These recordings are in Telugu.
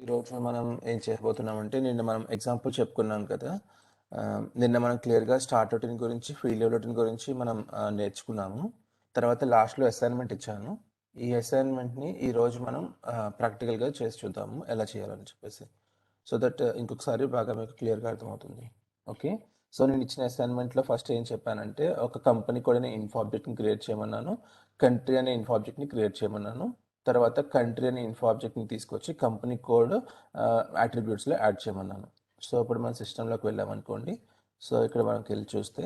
ఈరోజు మనం ఏం చేయబోతున్నామంటే నిన్న మనం ఎగ్జాంపుల్ చెప్పుకున్నాం కదా. నిన్న మనం క్లియర్గా స్టార్ట్ రొటీన్ గురించి ఫీల్డ్ రొటీన్ గురించి మనం నేర్చుకున్నాము. తర్వాత లాస్ట్లో అసైన్మెంట్ ఇచ్చాను. ఈ అసైన్మెంట్ని ఈరోజు మనం ప్రాక్టికల్గా చేసి చూద్దాము ఎలా చేయాలని చెప్పేసి, సో దట్ ఇంకొకసారి బాగా మీకు క్లియర్గా అర్థమవుతుంది. ఓకే, సో నేను ఇచ్చిన అసైన్మెంట్లో ఫస్ట్ ఏం చెప్పానంటే ఒక కంపెనీ కోడ్ అనే ఇన్ఫో ఆబ్జెక్ట్ని క్రియేట్ చేయమన్నాను, కంట్రీ అనే ఇన్ఫో ఆబ్జెక్ట్ని క్రియేట్ చేయమన్నాను. తర్వాత కంట్రీ అనే ఇన్ఫో ఆబ్జెక్ట్ని తీసుకొచ్చి కంపెనీ కోడ్ అట్రిబ్యూట్స్లో యాడ్ చేయమన్నాను. సో ఇప్పుడు మన సిస్టంలోకి వెళ్ళామనుకోండి. సో ఇక్కడ మనకి వెళ్ళి చూస్తే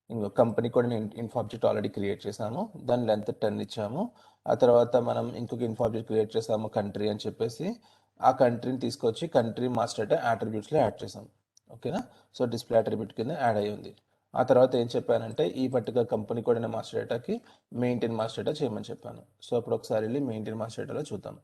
ఇంకో company code info object already create చేసాము, దాని లెంత్ 10 ఇచ్చాము. ఆ తర్వాత మనం ఇంకొక ఇన్ఫో ఆబ్జెక్ట్ క్రియేట్ చేసాము కంట్రీ అని చెప్పేసి, ఆ కంట్రీని తీసుకొచ్చి కంట్రీ మాస్టర్ డేటా అట్రిబ్యూట్స్లో యాడ్ చేసాం. ఓకేనా, సో డిస్ప్లే అట్రిబ్యూట్ కింద యాడ్ అయ్యి ఉంది. ఆ తర్వాత ఏం చెప్పానంటే ఈ పర్టికులర్ కంపెనీ కోడ్ అయిన మాస్టర్ డేటాకి మెయింటైన్ మాస్టర్ డేటా చేయమని చెప్పాను. సో అప్పుడు ఒకసారి వెళ్ళి మెయింటైన్ మాస్టర్ డేటాలో చూద్దాం.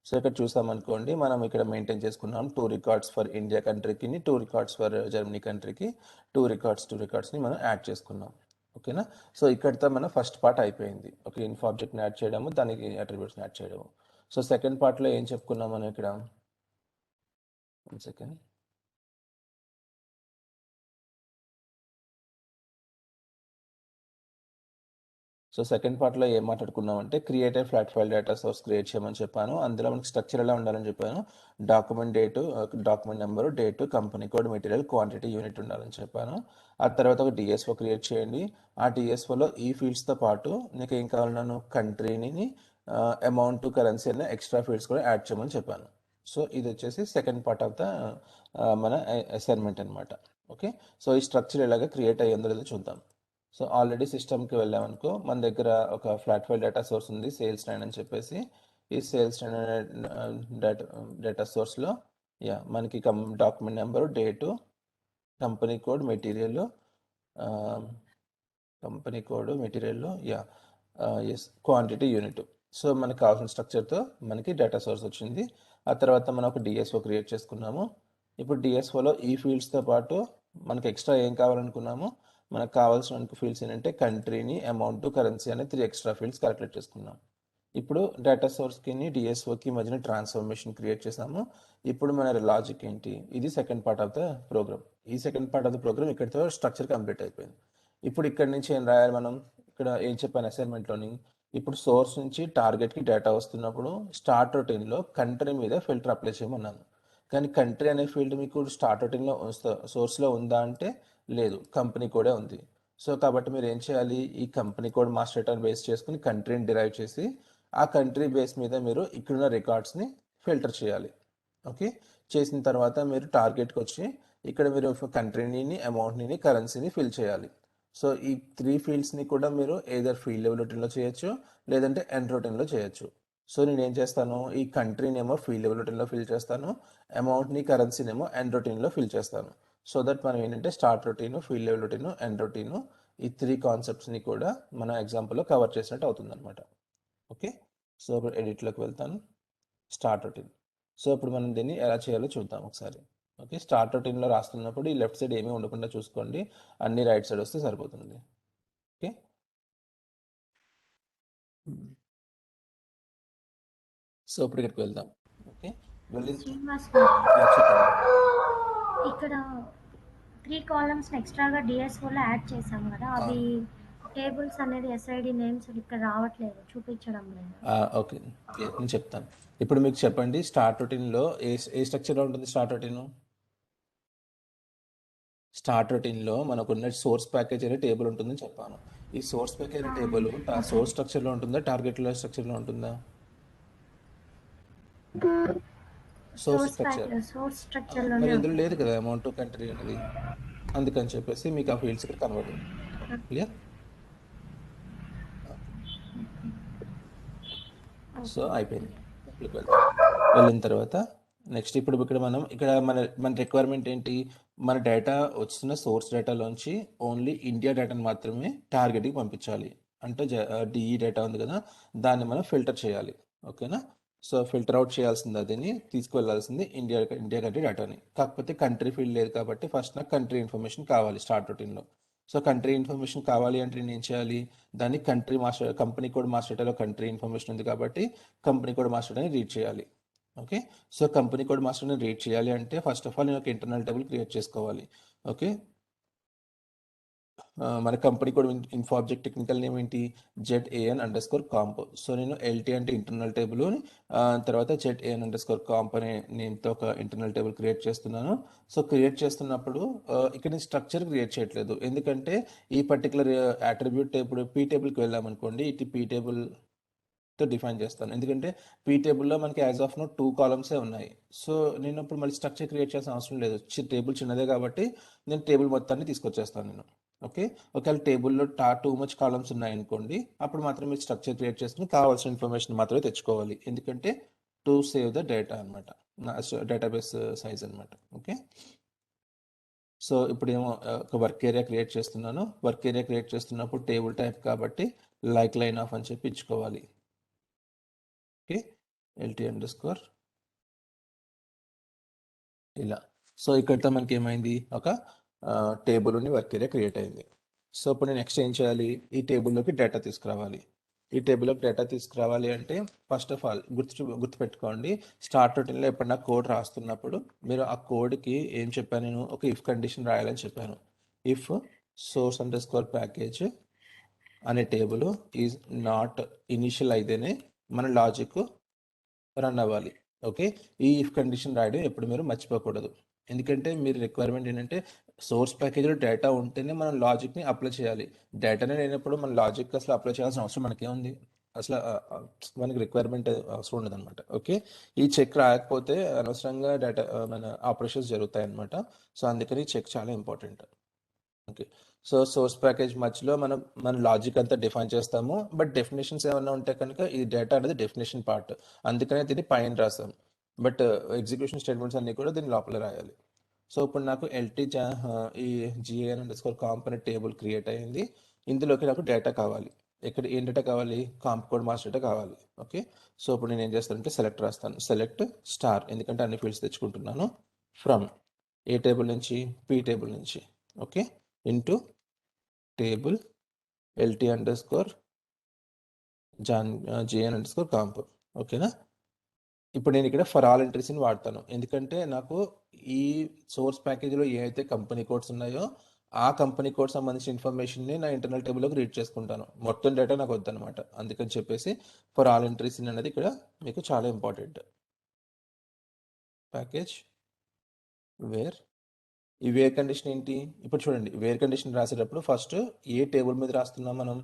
సో ఇక్కడ చూసామనుకోండి, మనం ఇక్కడ మెయింటైన్ చేసుకున్నాం 2 రికార్డ్స్ ఫర్ ఇండియా కంట్రీకి, 2 రికార్డ్స్ ఫర్ జర్మనీ కంట్రీకి, 2 రికార్డ్స్ని మనం యాడ్ చేసుకున్నాం. ఓకేనా, సో ఇక్కడితో మన ఫస్ట్ పార్ట్ అయిపోయింది. ఓకే, ఇన్ఫో ఆబ్జెక్ట్ని యాడ్ చేయడము, దానికి అట్రిబ్యూట్స్ని యాడ్ చేయడము. సో సెకండ్ పార్ట్లో ఏం చెప్పుకున్నాం మనం ఇక్కడ, 1 సెకండ్. సో సెకండ్ పార్ట్లో ఏం మాట్లాడుకున్నామంటే create a flat file data source create చేయమని చెప్పాను. అందులో మనకి స్ట్రక్చర్ ఎలా ఉండాలని చెప్పాను. Document date, document number, date, company code, material, quantity, unit ఉండాలని చెప్పాను. ఆ తర్వాత ఒక డిఎస్ఓ క్రియేట్ చేయండి. ఆ డిఎస్ఓలో ఈ ఫీల్డ్స్తో పాటు నీకు ఏం కావాలన్నాను, కంట్రీని, అమౌంట్, కరెన్సీ అనే ఎక్స్ట్రా ఫీల్డ్స్ కూడా యాడ్ చేయమని చెప్పాను. సో ఇది వచ్చేసి సెకండ్ పార్ట్ ఆఫ్ ద మన అసైన్మెంట్ అనమాట. ఓకే, సో ఈ స్ట్రక్చర్ ఎలాగ క్రియేట్ అయ్యిందో లేదో చూద్దాం. సో ఆల్రెడీ సిస్టమ్కి వెళ్ళామనుకో, మన దగ్గర ఒక ఫ్లాట్ ఫైల్ డేటా సోర్స్ ఉంది సేల్స్ లైన్ అని చెప్పేసి. ఈ సేల్స్ లైన్ డేటా సోర్స్లో మనకి document number, date, company code, material, S, quantity, unit. So మనకు కావాల్సిన స్ట్రక్చర్తో మనకి డేటా సోర్స్ వచ్చింది. ఆ తర్వాత మనం ఒక డిఎస్ఓ క్రియేట్ చేసుకున్నాము. ఇప్పుడు డిఎస్ఓలో ఈ ఫీల్డ్స్తో పాటు మనకి ఎక్స్ట్రా ఏం కావాలనుకున్నాము, మనకు కావాల్సిన ఫీల్డ్స్ ఏంటంటే కంట్రీని, అమౌంట్, కరెన్సీ అనే 3 ఎక్స్ట్రా ఫీల్డ్స్ క్యాలిక్యులేట్ చేసుకున్నాం. ఇప్పుడు డేటా సోర్స్కి డిఎస్ఓకి మధ్యన ట్రాన్స్ఫర్మేషన్ క్రియేట్ చేసాము. ఇప్పుడు మన లాజిక్ ఏంటి, ఇది second part of the program. ఈ second part of the program ఇక్కడితో స్ట్రక్చర్ కంప్లీట్ అయిపోయింది. ఇప్పుడు ఇక్కడ నుంచి ఏం రాయాలి మనం, ఇక్కడ ఏం చెప్పాను అసైన్మెంట్లోని, ఇప్పుడు సోర్స్ నుంచి టార్గెట్కి డేటా వస్తున్నప్పుడు స్టార్ట్ రొటీన్లో కంట్రీ మీద ఫిల్టర్ అప్లై చేయమన్నాను. కానీ కంట్రీ అనే ఫీల్డ్ మీకు స్టార్ట్ రొటీన్లో సోర్స్లో ఉందా అంటే లేదు, కంపెనీ కోడే ఉంది. సో కాబట్టి మీరు ఏం చేయాలి, ఈ కంపెనీ కోడ్ మాస్టర్ డేటాను బేస్ చేసుకుని కంట్రీని డిరైవ్ చేసి ఆ కంట్రీ బేస్ మీద మీరు ఇక్కడున్న రికార్డ్స్ని ఫిల్టర్ చేయాలి. ఓకే, చేసిన తర్వాత మీరు టార్గెట్కి వచ్చి ఇక్కడ మీరు కంట్రీని, అమౌంట్ని, కరెన్సీని ఫిల్ చేయాలి. సో ఈ 3 ఫీల్డ్స్ని కూడా మీరు ఏదర్ ఫీల్డ్ లెవెల్ రొటీన్లో చేయొచ్చు, లేదంటే ఎండ్ రొటీన్లో చేయొచ్చు. సో నేను ఏం చేస్తాను, ఈ కంట్రీని ఏమో ఫీల్డ్ లెవెల్ రొటీన్లో ఫిల్ చేస్తాను, అమౌంట్ని, కరెన్సీని ఏమో ఎండ్ రొటీన్లో ఫిల్ చేస్తాను. సో దట్ మనం ఏంటంటే start routine, field level routine, end routine, ఈ 3 కాన్సెప్ట్స్ని కూడా మన ఎగ్జాంపుల్లో కవర్ చేసినట్టు అవుతుంది అనమాట. ఓకే, సో ఇప్పుడు ఎడిట్లోకి వెళ్తాను, స్టార్ట్ రొటీన్. సో ఇప్పుడు మనం దీన్ని ఎలా చేయాలో చూద్దాం ఒకసారి. ఓకే, స్టార్ట్ రొటీన్లో రాస్తున్నప్పుడు ఈ లెఫ్ట్ సైడ్ ఏమీ ఉండకుండా చూసుకోండి, అన్ని రైట్ సైడ్ వస్తే సరిపోతుంది. ఓకే, సో ఇప్పుడు ఇక్కడికి వెళ్దాం. ఓకే, వెళ్ళిన శ్రీనివాస్ గారు, చెప్పండి. ఇక్కడ 3 కాలమ్స్ ఎక్స్ట్రాగా డిఎస్ఓలో యాడ్ చేసాం కదా, అవి టేబుల్స్ అనేది ఎస్ఐడి నేమ్స్ ఇక్కడ రావట్లేదు, చూపించడం లేదు. ఓకే, నేను చెప్తాను. ఇప్పుడు మీకు చెప్పండి, స్టార్ట్ రొటీన్లో ఏ స్ట్రక్చర్లో ఉంటుంది స్టార్ట్ రొటీన్? స్టార్ట్ రొటీన్లో మనకున్న సోర్స్ ప్యాకేజ్ అనే టేబుల్ ఉంటుందని చెప్పాను. ఈ సోర్స్ ప్యాకేజ్ అనే టేబుల్ సోర్స్ స్ట్రక్చర్లో ఉంటుందా, టార్గెట్లో స్ట్రక్చర్లో ఉంటుందా? Source structure. సోర్స్ మరి స్ట్రక్చర్లోనే ఇందులో లేదు ఉంటుంది. కదా అమౌంట్, కంట్రీ అనేది, అందుకని చెప్పేసి మీకు ఆ ఫీల్డ్స్ ఇక్కడ కన్వర్ట్ అయింది. క్లియర్? సో అయిపోయింది. ఇక్కడికి వెళ్తాం. వెళ్ళిన తర్వాత నెక్స్ట్ ఇప్పుడు ఇక్కడ మన రిక్వైర్మెంట్ ఏంటి, మన డేటా వస్తున్న సోర్స్ డేటాలోంచి ఓన్లీ ఇండియా డేటాను మాత్రమే టార్గెట్కి పంపించాలి. అంటే డిఈ డేటా ఉంది కదా, దాన్ని మనం ఫిల్టర్ చేయాలి. ఓకేనా, సో ఫిల్టర్ అవుట్ చేయాల్సింది, అదిని తీసుకువెళ్ళాల్సింది ఇండియా కంట్రీ డేటాని. కాకపోతే కంట్రీ ఫీల్డ్ లేదు కాబట్టి ఫస్ట్ నాకు కంట్రీ ఇన్ఫర్మేషన్ కావాలి స్టార్ట్ రొటీన్లో. సో కంట్రీ ఇన్ఫర్మేషన్ కావాలి అంటే నేను ఏం చేయాలి, దాన్ని కంపెనీ కోడ్ మాస్టర్ డేటాలో కంట్రీ ఇన్ఫర్మేషన్ ఉంది కాబట్టి కంపెనీ కోడ్ మాస్టర్ డేటాని రీడ్ చేయాలి. ఓకే. సో కంపెనీ కోడ్ మాస్టర్ని రీడ్ చేయాలి అంటే ఫస్ట్ ఆఫ్ ఆల్ నేను ఒక ఇంటర్నల్ టేబుల్ క్రియేట్ చేసుకోవాలి. ఓకే. మన company code info object technical name ఏంటి, ZAN_comp. సో నేను ఎల్టీ అంటే ఇంటర్నల్ టేబుల్, తర్వాత ZAN_comp అనే నేమ్తో ఒక ఇంటర్నల్ టేబుల్ క్రియేట్ చేస్తున్నాను. సో క్రియేట్ చేస్తున్నప్పుడు ఇక్కడ నేను స్ట్రక్చర్ క్రియేట్ చేయట్లేదు, ఎందుకంటే ఈ పర్టికులర్ అట్రిబ్యూట్ ఇప్పుడు పీ టేబుల్కి వెళ్ళామనుకోండి, ఇటు పీ టేబుల్తో డిఫైన్ చేస్తాను, ఎందుకంటే పీ టేబుల్లో మనకి యాజ్ ఆఫ్ నో 2 కాలమ్సే ఉన్నాయి. సో నేను ఇప్పుడు మళ్ళీ స్ట్రక్చర్ క్రియేట్ చేయాల్సిన అవసరం లేదు, టేబుల్ చిన్నదే కాబట్టి నేను టేబుల్ మొత్తాన్ని తీసుకొచ్చేస్తాను నేను. ఓకే. ఒకవేళ టేబుల్లో టూ మచ్ కాలమ్స్ ఉన్నాయనుకోండి, అప్పుడు మాత్రం మీరు స్ట్రక్చర్ క్రియేట్ చేసుకుని కావాల్సిన ఇన్ఫర్మేషన్ మాత్రమే తెచ్చుకోవాలి, ఎందుకంటే టు సేవ్ ద డేటా అనమాట, డేటాబేస్ సైజ్ అనమాట. ఓకే. సో ఇప్పుడు ఏమో ఒక వర్క్ ఏరియా క్రియేట్ చేస్తున్నాను. వర్క్ ఏరియా క్రియేట్ చేస్తున్నప్పుడు టేబుల్ టైప్ కాబట్టి లైన్ ఆఫ్ అని చెప్పి ఇచ్చుకోవాలి. ఓకే. LT_ ఇలా. సో ఇక్కడితో మనకి ఏమైంది, ఒక టేబుల్ ఉండి వర్క్ ఏరియా క్రియేట్ అయింది. సో ఇప్పుడు నేను నెక్స్ట్ ఏం చేయాలి, ఈ టేబుల్లోకి డేటా తీసుకురావాలి. ఈ టేబుల్లోకి డేటా తీసుకురావాలి అంటే ఫస్ట్ ఆఫ్ ఆల్ గుర్తుపెట్టుకోండి, స్టార్ట్ రొటీన్లో ఎప్పుడన్నా కోడ్ రాస్తున్నప్పుడు మీరు ఆ కోడ్కి ఏం చెప్పాను, నేను ఒక ఇఫ్ కండిషన్ రాయాలని చెప్పాను. ఇఫ్ source_package అనే టేబుల్ ఈజ్ నాట్ ఇనిషియల్ అయితేనే మన లాజిక్ రన్ అవ్వాలి. ఓకే. ఈ ఇఫ్ కండిషన్ రాయడం ఎప్పుడు మీరు మర్చిపోకూడదు, ఎందుకంటే మీరు రిక్వైర్మెంట్ ఏంటంటే సోర్స్ ప్యాకేజ్లో డేటా ఉంటేనే మనం లాజిక్ని అప్లై చేయాలి. డేటానే లేనప్పుడు మన లాజిక్ అసలు అప్లై చేయాల్సిన అవసరం మనకేముంది, అసలు మనకి రిక్వైర్మెంట్ అవసరం ఉండదు అనమాట. ఓకే. ఈ చెక్ రాయకపోతే అనవసరంగా డేటా మన ఆపరేషన్స్ జరుగుతాయి అనమాట. సో అందుకని చెక్ చాలా important. Okay. So source package మధ్యలో మన లాజిక్ అంతా డిఫైన్ చేస్తాము, బట్ డెఫినేషన్స్ ఏమైనా ఉంటే కనుక ఈ డేటా అనేది డెఫినేషన్ పార్ట్, అందుకనే దీన్ని పైన రాస్తాం, బట్ ఎగ్జిక్యూషన్ స్టేట్మెంట్స్ అన్నీ కూడా దీని లోపల రాయాలి. సో ఇప్పుడు నాకు ఈ GAN_comp అనే టేబుల్ క్రియేట్ అయ్యింది. ఇందులోకి నాకు డేటా కావాలి. ఇక్కడ ఏం డేటా కావాలి, కాంప్ కోడ్ మాస్ డేటా కావాలి. ఓకే. సో ఇప్పుడు నేను ఏం చేస్తానంటే సెలెక్ట్ రాస్తాను, సెలెక్ట్ స్టార్, ఎందుకంటే అన్ని ఫీల్డ్స్ తెచ్చుకుంటున్నాను. ఫ్రమ్ ఏ టేబుల్ నుంచి, పీ టేబుల్ నుంచి. ఓకే. Into table GAN_comp. ఓకేనా. ఇప్పుడు నేను ఇక్కడ ఫర్ ఆల్ ఎంట్రీస్ని వాడతాను, ఎందుకంటే నాకు ఈ సోర్స్ ప్యాకేజీలో ఏ అయితే కంపెనీ కోడ్స్ ఉన్నాయో ఆ కంపెనీ కోడ్ సంబంధించిన ఇన్ఫర్మేషన్ని నా ఇంటర్నల్ టేబుల్లోకి రీడ్ చేసుకుంటాను, మొత్తం డేటా నాకు వద్దనమాట. అందుకని చెప్పేసి ఫర్ ఆల్ ఎంట్రీస్ అనేది ఇక్కడ మీకు చాలా ఇంపార్టెంట్. ప్యాకేజ్ వేర్, ఈ వేర్ కండిషన్ ఏంటి, ఇప్పుడు చూడండి వేర్ కండిషన్ రాసేటప్పుడు ఫస్ట్ ఏ టేబుల్ మీద రాస్తున్నాం మనం,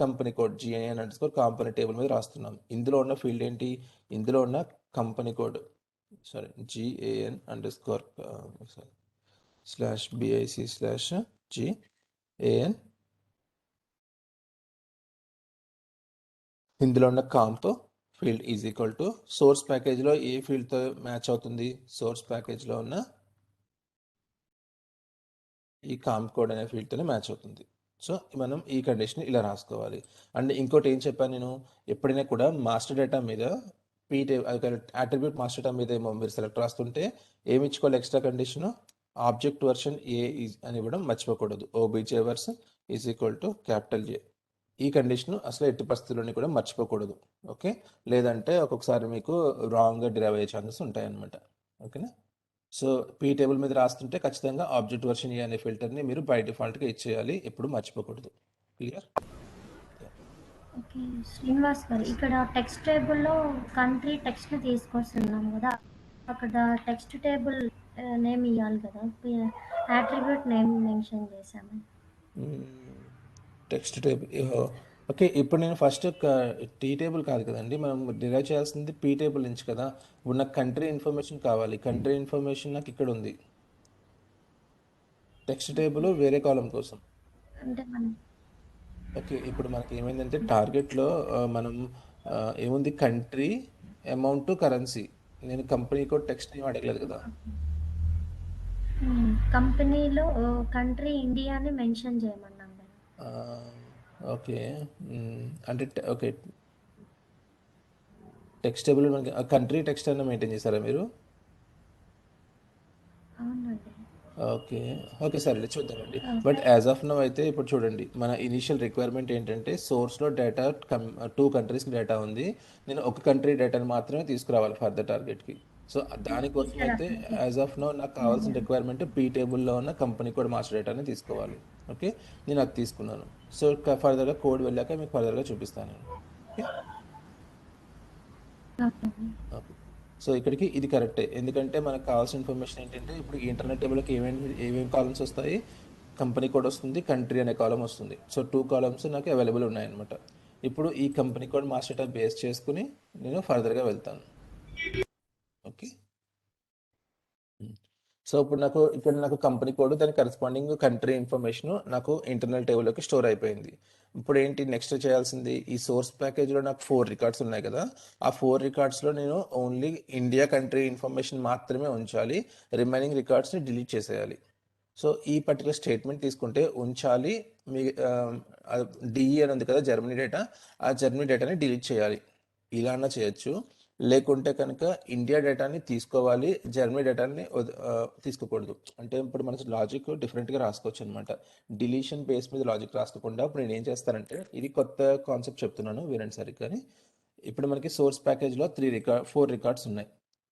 కంపెనీ కోడ్ GAN_comp అనే టేబుల్ మీద రాస్తున్నాం. ఇందులో ఉన్న ఫీల్డ్ ఏంటి, ఇందులో ఉన్న కంపెనీ కోడ్ GAN_BIC/GAN, ఇందులో ఉన్న comp field is equal to source ప్యాకేజ్లో ఏ ఫీల్డ్తో మ్యాచ్ అవుతుంది, సోర్స్ ప్యాకేజ్లో ఉన్న ఈ కాంప్ కోడ్ అనే ఫీల్డ్తోనే మ్యాచ్ అవుతుంది. సో మనం ఈ కండిషన్ ఇలా రాసుకోవాలి. అండ్ ఇంకోటి ఏం చెప్పాను నేను, ఎప్పుడైనా కూడా మాస్టర్ డేటా మీద అట్రిబ్యూట్ మాస్టర్ డేటా మీద ఏమో మీరు సెలెక్ట్ రాస్తుంటే ఏమి ఇచ్చుకోవాలి, ఎక్స్ట్రా కండిషన్ ఆబ్జెక్ట్ వర్షన్ ఏ అని ఇవ్వడం మర్చిపోకూడదు. OBJ version is equal to A. ఈ కండిషన్ అసలు ఎట్టి పరిస్థితుల్లోని కూడా మర్చిపోకూడదు. ఓకే. లేదంటే ఒక్కొక్కసారి మీకు రాంగ్గా డిరైవ్ అయ్యే ఛాన్సెస్ ఉంటాయి అన్నమాట. ఓకేనా. సో పీ టేబుల్ మీద రాస్తుంటే ఖచ్చితంగా ఆబ్జెక్ట్ వర్షన్ ఏ అనే ఫిల్టర్ని మీరు బై డిఫాల్ట్గా ఇచ్చేయాలి, ఎప్పుడు మర్చిపోకూడదు. క్లియర్. ఓకే. శ్రీనివాస్ గారు, ఇక్కడ టెక్స్ట్ టేబుల్లో కంట్రీ టెక్స్ట్ని తీసుకొస్తున్నాం కదా, అక్కడ టెక్స్ట్ టేబుల్ నేమ్ ఇవ్వాలి కదా, యాట్రిబ్యూట్ నేమ్ మెన్షన్ చేశాము. Text table, okay. ఇప్పుడు నేను ఫస్ట్ టీ టేబుల్ కాదు కదండి, మనం డిరైవ్ చేయాల్సింది పీ టేబుల్ నుంచి కదా. ఇప్పుడు నాకు కంట్రీ ఇన్ఫర్మేషన్ కావాలి, కంట్రీ ఇన్ఫర్మేషన్ నాకు ఇక్కడ ఉంది, టెక్స్ట్ టేబుల్ వేరే కాలం కోసం. అంటే మనం ఓకే. ఇప్పుడు మనకి ఏమైందంటే టార్గెట్లో మనం ఏముంది, కంట్రీ, అమౌంట్, కరెన్సీ. నేను కంపెనీ కోడ్ టెక్స్ట్ ఏం అడగలేదు కదా. కంపెనీలో కంట్రీ ఇండియాని మెన్షన్ చేయమన్నాం కదా. ఓకే. అంటే ఓకే, టెక్స్ట్ టేబుల్ మనకి కంట్రీ టెక్స్ట్ అన్న మెయింటైన్ చేస్తారా మీరు? అవునండి. ఓకే. ఓకే. సరేలే చూద్దామండి. But okay. As of now అయితే ఇప్పుడు చూడండి. మన ఇనీషియల్ రిక్వైర్మెంట్ ఏంటంటే సోర్స్‌లో డేటా 2 కంట్రీస్‌కి డేటా ఉంది. నేను ఒక కంట్రీ డేటాని మాత్రమే తీసుకురావాలి ఫర్ ద టార్గెట్‌కి. సో, దానికోసం ఇక్కడ అయితే ఓకే. యాజ్ ఆఫ్ నౌ నాకు కావాల్సిన రిక్వైర్మెంట్ పీ టేబుల్‌లో ఉన్న కంపెనీ కోడ్ మాస్టర్ డేటాని తీసుకోవాలి. ఓకే. నేను అది తీసుకున్నాను. సో, ఫర్దర్‌గా కోడ్ వెళ్ళాక మీకు ఫర్దర్‌గా చూపిస్తాను నేను. ఓకే. ఓకే. ఓకే. సో, ఇక్కడికి ఇది కరెక్టే. ఎందుకంటే మనకు కావాల్సిన ఇన్ఫర్మేషన్ ఏంటంటే ఇప్పుడు ఈ ఇంటర్నెట్ టేబుల్‌లోకి ఏమేమి కాలమ్స్ వస్తాయి? కంపెనీ కోడ్ వస్తుంది, కంట్రీ అనే కాలమ్ వస్తుంది. సో, 2 కాలమ్స్ నాకు అవైలబుల్ ఉన్నాయన్నమాట. ఇప్పుడు ఈ company code master data base చేసుకొని నేను ఫర్దర్‌గా వెళ్తాను. ఓకే. హ్మ్. సో, ఇప్పుడు నాకు ఇక్కడ నాకు కంపెనీ కోడ్ దానికి కరెస్పాండింగ్ కంట్రీ ఇన్ఫర్మేషన్ నాకు ఇంటర్నల్ టేబుల్‌లోకి స్టోర్ అయిపోయింది. ఇప్పుడు ఏంటి నెక్స్ట్ చేయాల్సింది ఈ సోర్స్ ప్యాకేజ్‌లో నాకు 4 రికార్డ్స్ ఉన్నాయి కదా! ఆ 4 రికార్డ్స్‌లో నేను ఓన్లీ ఇండియా కంట్రీ ఇన్ఫర్మేషన్ మాత్రమే ఉంచాలి. రిమైనింగ్ రికార్డ్స్‌ని డిలీట్ చేసేయాలి. సో, ఈ పర్టిక్యులర్ స్టేట్మెంట్ తీసుకుంటే ఉంచాలి. మీ డిఈ అని ఉంది కదా! Germany data. ఆ జర్మనీ డేటాని డిలీట్ చేయాలి. ఇలా అన్నా చేయొచ్చు. లేకుంటే కనుక ఇండియా డేటాని తీసుకోవాలి. జర్మనీ డేటాని తీసుకోకూడదు. అంటే ఇప్పుడు మన లాజిక్ డిఫరెంట్‌గా రాసుకోవచ్చనమాట. డిలీషన్ బేస్ మీద లాజిక్ రాసుకోకుండా ఇప్పుడు నేనేం చేస్తానంటే ఇది కొత్త కాన్సెప్ట్ చెప్తున్నాను వినండి సరిగ్గాని. ఇప్పుడు మనకి సోర్స్ ప్యాకేజ్‌లో 4 రికార్డ్స్ ఉన్నాయి.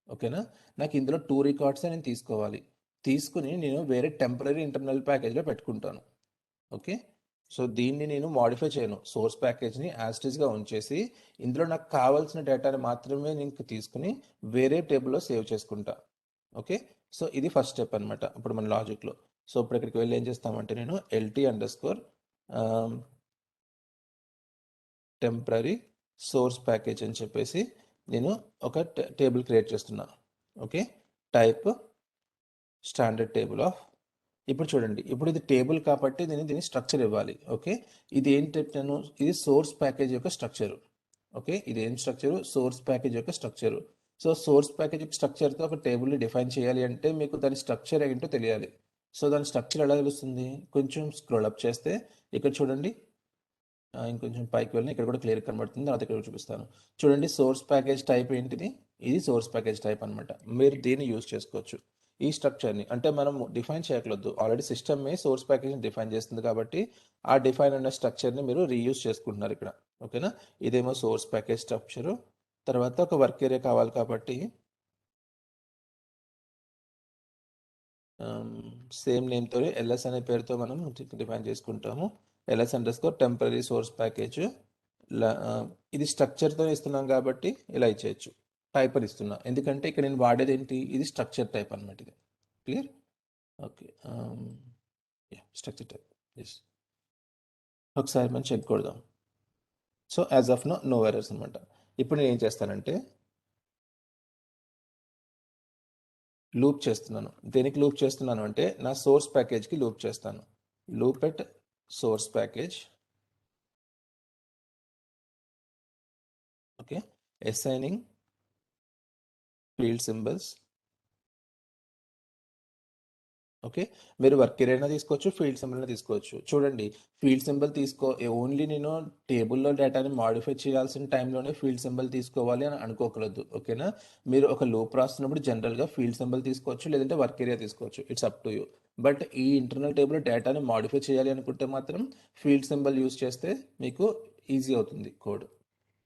ఓకేనా? నాకు ఇందులో 2 రికార్డ్సే నేను తీసుకోవాలి. తీసుకొని నేను వేరే టెంపరరీ ఇంటర్నల్ ప్యాకేజ్‌లో పెట్టుకుంటాను. ఓకే. సో, దీన్ని నేను మోడిఫై చేయను. సోర్స్ ప్యాకేజ్‌ని యాజ్ ఇట్ ఈస్‌గా ఉంచేసి, ఇందులో నాకు కావాల్సిన డేటాని మాత్రమే నేను తీసుకొని, వేరే టేబుల్‌లో సేవ్ చేసుకుంటా. ఓకే. సో, ఇది ఫస్ట్ స్టెప్ అనమాట. ఇప్పుడు మన లాజిక్‌లో. సో, ఇప్పుడు ఇక్కడికి వెళ్ళి ఏం చేస్తామంటే నేను ఎల్‌టి అండర్‌స్కోర్ ఆహ్, టెంపరరీ సోర్స్ ప్యాకేజ్ అని చెప్పేసి, నేను ఒక టేబుల్ క్రియేట్ చేస్తున్నా. Okay. Type standard table of ఇప్పుడు చూడండి. ఇప్పుడు ఇది టేబుల్ కాబట్టి నేను దీన్ని స్ట్రక్చర్ ఇవ్వాలి. ఓకే. ఇది ఏం చెప్తాను? ఇది సోర్స్ ప్యాకేజ్ యొక్క స్ట్రక్చర్. ఓకే. ఇది ఏం స్ట్రక్చర్? సోర్స్ ప్యాకేజ్ యొక్క స్ట్రక్చర్. సో, సోర్స్ ప్యాకేజ్ యొక్క స్ట్రక్చర్‌తో ఒక టేబుల్‌ని డిఫైన్ చేయాలి అంటే మీకు దాని స్ట్రక్చర్ ఏంటో తెలియాలి. సో, దాని స్ట్రక్చర్ ఎలా తెలుస్తుంది? కొంచెం స్క్రోల్ అప్ చేస్తే ఇక్కడ చూడండి. ఇంకొంచెం పైకి వెళ్ళిన ఇక్కడ కూడా క్లియర్ కనబడుతుంది. తర్వాత ఇక్కడ చూపిస్తాను. చూడండి సోర్స్ ప్యాకేజ్ టైప్ ఏంటిది? ఇది సోర్స్ ప్యాకేజ్ టైప్ అనమాట. మీరు దీన్ని యూజ్ చేసుకోవచ్చు. ఈ స్ట్రక్చర్‌ని అంటే మనం డిఫైన్ చేయట్లేదు. ఆల్రెడీ సిస్టమే సోర్స్ ప్యాకేజ్‌ని డిఫైన్ చేస్తుంది కాబట్టి, ఆ డిఫైన్ అనే స్ట్రక్చర్‌ని మీరు రీయూజ్ చేసుకుంటున్నారు ఇక్కడ. ఓకేనా? ఇదేమో సోర్స్ ప్యాకేజ్ స్ట్రక్చరు. తర్వాత ఒక వర్క్ ఏరియా కావాలి కాబట్టి ఆహ్, సేమ్ నేమ్‌తోనే ఎల్ఎస్ అనే పేరుతో మనం డిఫైన్ చేసుకుంటాము. LS underscore temporary source package ల ఇది స్ట్రక్చర్‌తో ఇస్తున్నాం కాబట్టి ఇలా ఇచ్చేయొచ్చు. టైప్ అని ఇస్తున్నా. ఎందుకంటే ఇక్కడ నేను వాడేదేంటి? ఇది స్ట్రక్చర్ టైప్ అనమాట ఇది. Clear? Okay. Yeah! Structure type. Yes. ఒకసారి మనం చెక్ కొడదాం. So, as of now no errors అనమాట. ఇప్పుడు నేనేం చేస్తానంటే లూప్ చేస్తున్నాను. దేనికి లూప్ చేస్తున్నాను అంటే నా సోర్స్ ప్యాకేజ్‌కి లూప్ చేస్తాను. Loop at source package. Okay. Assigning field symbols. Okay. మీరు వర్క్ ఏరియా అయినా తీసుకోవచ్చు. ఫీల్డ్ సింబల్ అయినా తీసుకోవచ్చు. చూడండి ఫీల్డ్ సింబల్ ఓన్లీ నేను టేబుల్‌లో డేటాని మోడిఫై చేయాల్సిన టైంలోనే ఫీల్డ్ సింబల్ తీసుకోవాలి అని అనుకోకూడదు. ఓకేనా? మీరు ఒక లూప్ రాస్తున్నప్పుడు జనరల్‌గా ఫీల్డ్ సింబల్ తీసుకోవచ్చు. లేదంటే వర్క్ ఏరియా తీసుకోవచ్చు. It's up to you. But ఈ ఇంటర్నల్ టేబుల్‌లో డేటాని మోడిఫై చేయాలి అనుకుంటే మాత్రం ఫీల్డ్ సింబల్ యూజ్ చేస్తే మీకు ఈజీ అవుతుంది కోడ్.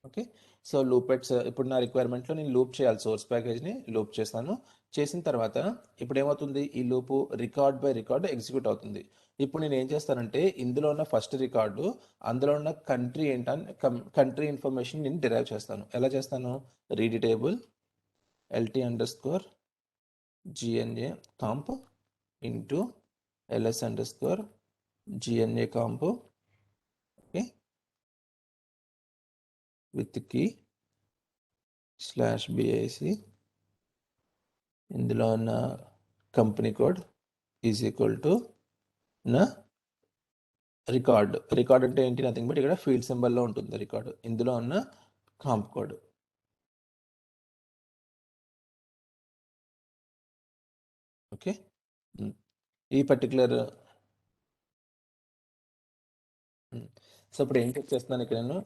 ఓకే. సో, లూపెట్స్ ఇప్పుడు నా రిక్వైర్మెంట్‌లో నేను లూప్ చేయాలి సోర్స్ ప్యాకేజ్‌ని లూప్ చేస్తాను. చేసిన తర్వాత ఇప్పుడేమవుతుంది ఈ loop record by record execute అవుతుంది. ఇప్పుడు నేనేం చేస్తానంటే ఇందులో ఉన్న ఫస్ట్ రికార్డు అందులో ఉన్న కంట్రీ ఏంటని కంట్రీ ఇన్ఫర్మేషన్ నేను డిరైవ్ చేస్తాను. ఎలా చేస్తాను? Read table LT underscore GNA comp into LS underscore GNA comp okay. With key slash BIC ఇందులో ఉన్న company code is equal to నా రికార్డ్. రికార్డ్ అంటే ఏంటి? నథింగ్ బట్ ఇక్కడ ఫీల్డ్ సింబల్‌లో ఉంటుంది రికార్డ్. ఇందులో ఉన్న కాంప్ కోడ్. ఓకే. హ్మ్. ఈ పర్టిక్యులర్ హ్మ్. సో ఇప్పుడు ఏం చెక్ చేస్తున్నాను ఇక్కడ నేను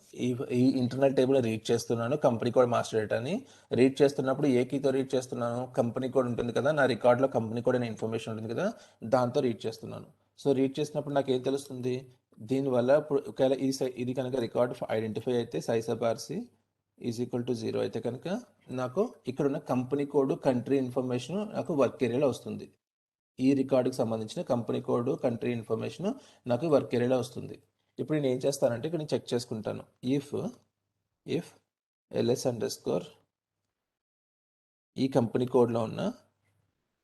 ఈ ఇంటర్నల్ టేబుల్ రీడ్ చేస్తున్నాను కంపెనీ కోడ్ మాస్టర్ డేటాని. రీడ్ చేస్తున్నప్పుడు ఏ కీతో రీడ్ చేస్తున్నాను? కంపెనీ కోడ్ ఉంటుంది కదా, నా రికార్డ్లో కంపెనీ కోడ్ అనే ఇన్ఫర్మేషన్ ఉంటుంది కదా, దాంతో రీడ్ చేస్తున్నాను. సో రీడ్ చేసినప్పుడు నాకు ఏం తెలుస్తుంది? దీనివల్ల ఇప్పుడు ఒకవేళ ఇది కనుక రికార్డ్ ఐడెంటిఫై అయితే size of RC is equal to 0 అయితే కనుక నాకు ఇక్కడ ఉన్న కంపెనీ కోడ్ కంట్రీ ఇన్ఫర్మేషన్ నాకు వర్క్ ఏరియాలో వస్తుంది. ఈ రికార్డుకి సంబంధించిన కంపెనీ కోడ్ కంట్రీ ఇన్ఫర్మేషన్ నాకు వర్క్ ఏరియాలో వస్తుంది. ఇప్పుడు నేను ఏం చేస్తానంటే ఇక్కడ నేను చెక్ చేసుకుంటాను. ఇఫ్ ఎల్ఎస్ అండర్ స్కోర్ ఈ కంపెనీ కోడ్లో ఉన్న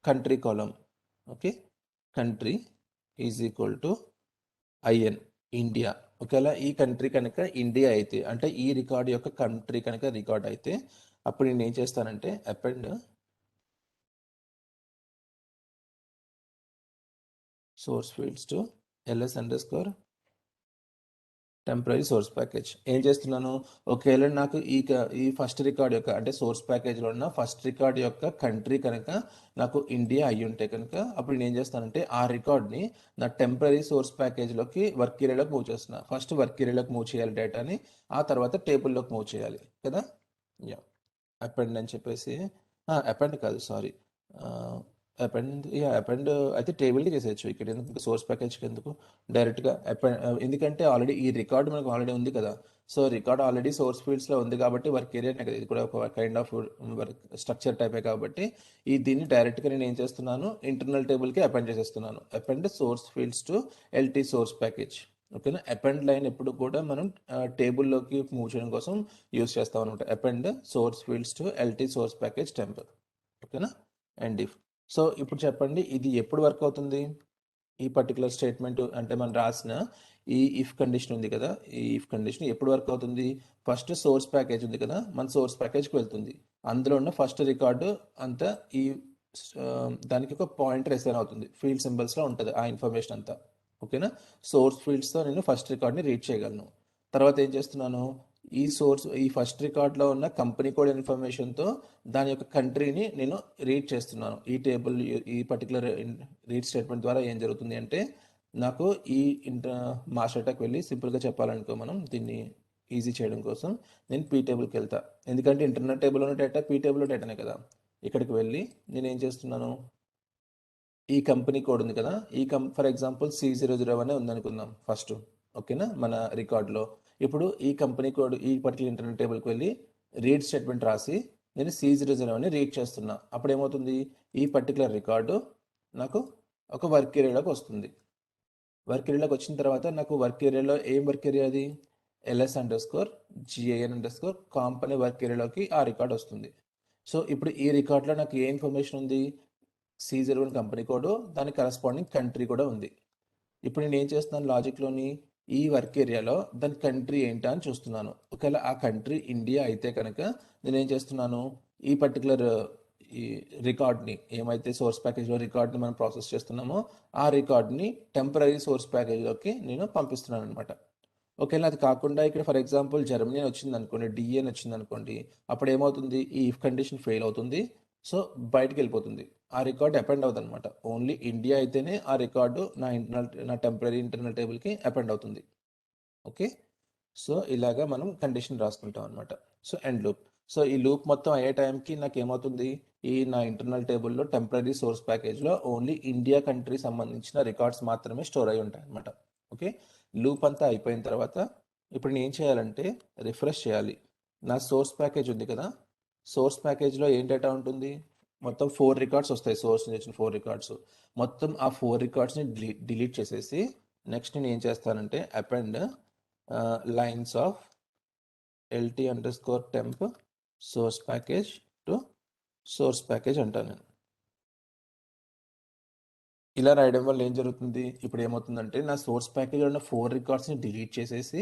country column, okay, country is equal to IN India. ఒకవేళ ఈ కంట్రీ కనుక ఇండియా అయితే, అంటే ఈ రికార్డ్ యొక్క కంట్రీ కనుక రికార్డ్ అయితే, అప్పుడు నేను ఏం చేస్తానంటే append source fields to LS under score temporary source package. ఏం చేస్తున్నాను? ఒకవేళ నాకు ఈ ఫస్ట్ రికార్డ్ యొక్క అంటే సోర్స్ ప్యాకేజ్లో ఉన్న ఫస్ట్ రికార్డ్ యొక్క కంట్రీ కనుక నాకు ఇండియా అయ్యి ఉంటే కనుక అప్పుడు నేను ఏం చేస్తానంటే ఆ రికార్డ్ని నా టెంపరీ సోర్స్ ప్యాకేజ్లోకి వర్క్ ఏరియాలోకి మూవ్ చేస్తున్నా. ఫస్ట్ వర్క్ ఏరియాలోకి మూవ్ చేయాలి డేటాని, ఆ తర్వాత టేబుల్లోకి మూవ్ చేయాలి కదా. యా, అపెండ్ అని చెప్పేసి అపెండ్ కాదు, సారీ, అపెండ్ అయితే టేబుల్కి చేసేయచ్చు. ఇక్కడ ఎందుకు సోర్స్ ప్యాకేజ్కి ఎందుకు డైరెక్ట్గా అపెండ్? ఎందుకంటే ఆల్రెడీ ఈ రికార్డ్ మనకు ఆల్రెడీ ఉంది కదా. సో రికార్డ్ ఆల్రెడీ సోర్స్ ఫీల్డ్స్లో ఉంది కాబట్టి వర్క్ ఏరియా కదా, ఇది కూడా ఒక కైండ్ ఆఫ్ వర్క్ స్ట్రక్చర్ టైపే కాబట్టి దీన్ని డైరెక్ట్గా నేను ఏం చేస్తున్నాను, ఇంటర్నల్ టేబుల్కి అపెండ్ చేసేస్తున్నాను. Append source fields to LT source package. ఓకేనా. అపెండ్ లైన్ ఎప్పుడు కూడా మనం టేబుల్లోకి మూవ్ చేయడం కోసం యూస్ చేస్తాం అనమాట. Append source fields to LT source package temp. ఓకేనా. And if. సో ఇప్పుడు చెప్పండి, ఇది ఎప్పుడు వర్క్ అవుతుంది? ఈ పర్టికులర్ స్టేట్మెంట్ అంటే మనం రాసిన ఈ ఇఫ్ కండిషన్ ఉంది కదా, ఈ ఇఫ్ కండిషన్ ఎప్పుడు వర్క్ అవుతుంది? ఫస్ట్ సోర్స్ ప్యాకేజ్ ఉంది కదా, మన సోర్స్ ప్యాకేజ్కి వెళ్తుంది. అందులో ఉన్న ఫస్ట్ రికార్డు అంతా ఈ దానికి ఒక పాయింటర్ అసైన్ అవుతుంది, ఫీల్డ్ సింబల్స్లో ఉంటుంది ఆ ఇన్ఫర్మేషన్ అంతా. ఓకేనా. సోర్స్ ఫీల్డ్స్తో నేను ఫస్ట్ రికార్డ్ని రీడ్ చేయగలను. తర్వాత ఏం చేస్తున్నాను, ఈ ఫస్ట్ రికార్డ్లో ఉన్న కంపెనీ కోడ్ ఇన్ఫర్మేషన్తో దాని యొక్క కంట్రీని నేను రీడ్ చేస్తున్నాను. ఈ టేబుల్ ఈ పర్టికులర్ రీడ్ స్టేట్మెంట్ ద్వారా ఏం జరుగుతుంది అంటే నాకు ఈ మాస్టర్ డేటాకి వెళ్ళి సింపుల్గా చెప్పాలనుకో, మనం దీన్ని ఈజీ చేయడం కోసం నేను పీ టేబుల్కి వెళ్తా. ఎందుకంటే ఇంటర్నల్ టేబుల్లో ఉన్న డేటా పీ టేబుల్లో డేటానే కదా. ఇక్కడికి వెళ్ళి నేను ఏం చేస్తున్నాను, ఈ కంపెనీ కోడ్ ఉంది కదా, ఫర్ ఎగ్జాంపుల్ C00 అనే ఉందనుకుందాం ఫస్ట్. ఓకేనా. మన రికార్డులో ఇప్పుడు ఈ కంపెనీ కోడ్ ఈ పర్టికులర్ ఇంటర్నల్ టేబుల్కి వెళ్ళి రీడ్ స్టేట్మెంట్ రాసి నేను C00 అని రీడ్ చేస్తున్నా. అప్పుడు ఏమవుతుంది, ఈ పర్టికులర్ రికార్డు నాకు ఒక వర్క్ ఏరియాలోకి వస్తుంది. వర్క్ ఏరియాలోకి వచ్చిన తర్వాత నాకు వర్క్ ఏరియాలో ఏం వర్క్ ఏరియా అది, LS under score GIN under score comp అనే వర్క్ ఏరియాలోకి ఆ రికార్డ్ వస్తుంది. సో ఇప్పుడు ఈ రికార్డులో నాకు ఏ ఇన్ఫర్మేషన్ ఉంది, C01 కంపెనీ కోడ్, దానికి కరస్పాండింగ్ కంట్రీ కూడా ఉంది. ఇప్పుడు నేను ఏం చేస్తున్నాను, లాజిక్లోని ఈ వర్క్ ఏరియాలో దాని కంట్రీ ఏంటా అని చూస్తున్నాను. ఒకవేళ ఆ కంట్రీ ఇండియా అయితే కనుక నేను ఏం చేస్తున్నాను, ఈ పర్టికులర్ ఈ రికార్డ్ని ఏమైతే సోర్స్ ప్యాకేజ్లో రికార్డ్ని మనం ప్రాసెస్ చేస్తున్నామో ఆ రికార్డ్ని టెంపరీ సోర్స్ ప్యాకేజ్లోకి నేను పంపిస్తున్నాను అనమాట. ఒకవేళ అది కాకుండా ఇక్కడ ఫర్ ఎగ్జాంపుల్ జర్మనీ అని వచ్చింది అనుకోండి, DE అని వచ్చింది అనుకోండి, అప్పుడు ఏమవుతుంది, ఈ ఇఫ్ కండిషన్ ఫెయిల్ అవుతుంది. సో బయటకు వెళ్ళిపోతుంది, ఆ రికార్డ్ అపెండ్ అవుతుంది అనమాట. ఓన్లీ ఇండియా అయితేనే ఆ రికార్డు నా టెంపరీ ఇంటర్నల్ టేబుల్కి అపెండ్ అవుతుంది. ఓకే. సో ఇలాగా మనం కండిషన్ రాసుకుంటాం అనమాట. So end loop. సో ఈ లూప్ మొత్తం అయ్యే టైంకి నాకు ఏమవుతుంది, ఈ నా ఇంటర్నల్ టేబుల్లో టెంపరీ సోర్స్ ప్యాకేజ్లో ఓన్లీ ఇండియా కంట్రీ సంబంధించిన రికార్డ్స్ మాత్రమే స్టోర్ అయి ఉంటాయి అనమాట. ఓకే. లూప్ అంతా అయిపోయిన తర్వాత ఇప్పుడు నేను ఏం చేయాలంటే రిఫ్రెష్ చేయాలి. నా సోర్స్ ప్యాకేజ్ ఉంది కదా, సోర్స్ ప్యాకేజ్లో ఏం డేటా ఉంటుంది, మొత్తం 4 రికార్డ్స్ వస్తాయి. సోర్స్ నుంచి వచ్చిన 4 రికార్డ్స్, మొత్తం ఆ 4 రికార్డ్స్ని డిలీట్ చేసేసి నెక్స్ట్ నేను ఏం చేస్తానంటే append lines of LT under score temp source package to source package అంటాను నేను. ఇలా రాయడం వల్ల ఏం జరుగుతుంది, ఇప్పుడు ఏమవుతుందంటే నా సోర్స్ ప్యాకేజ్లో ఉన్న 4 రికార్డ్స్ని డిలీట్ చేసేసి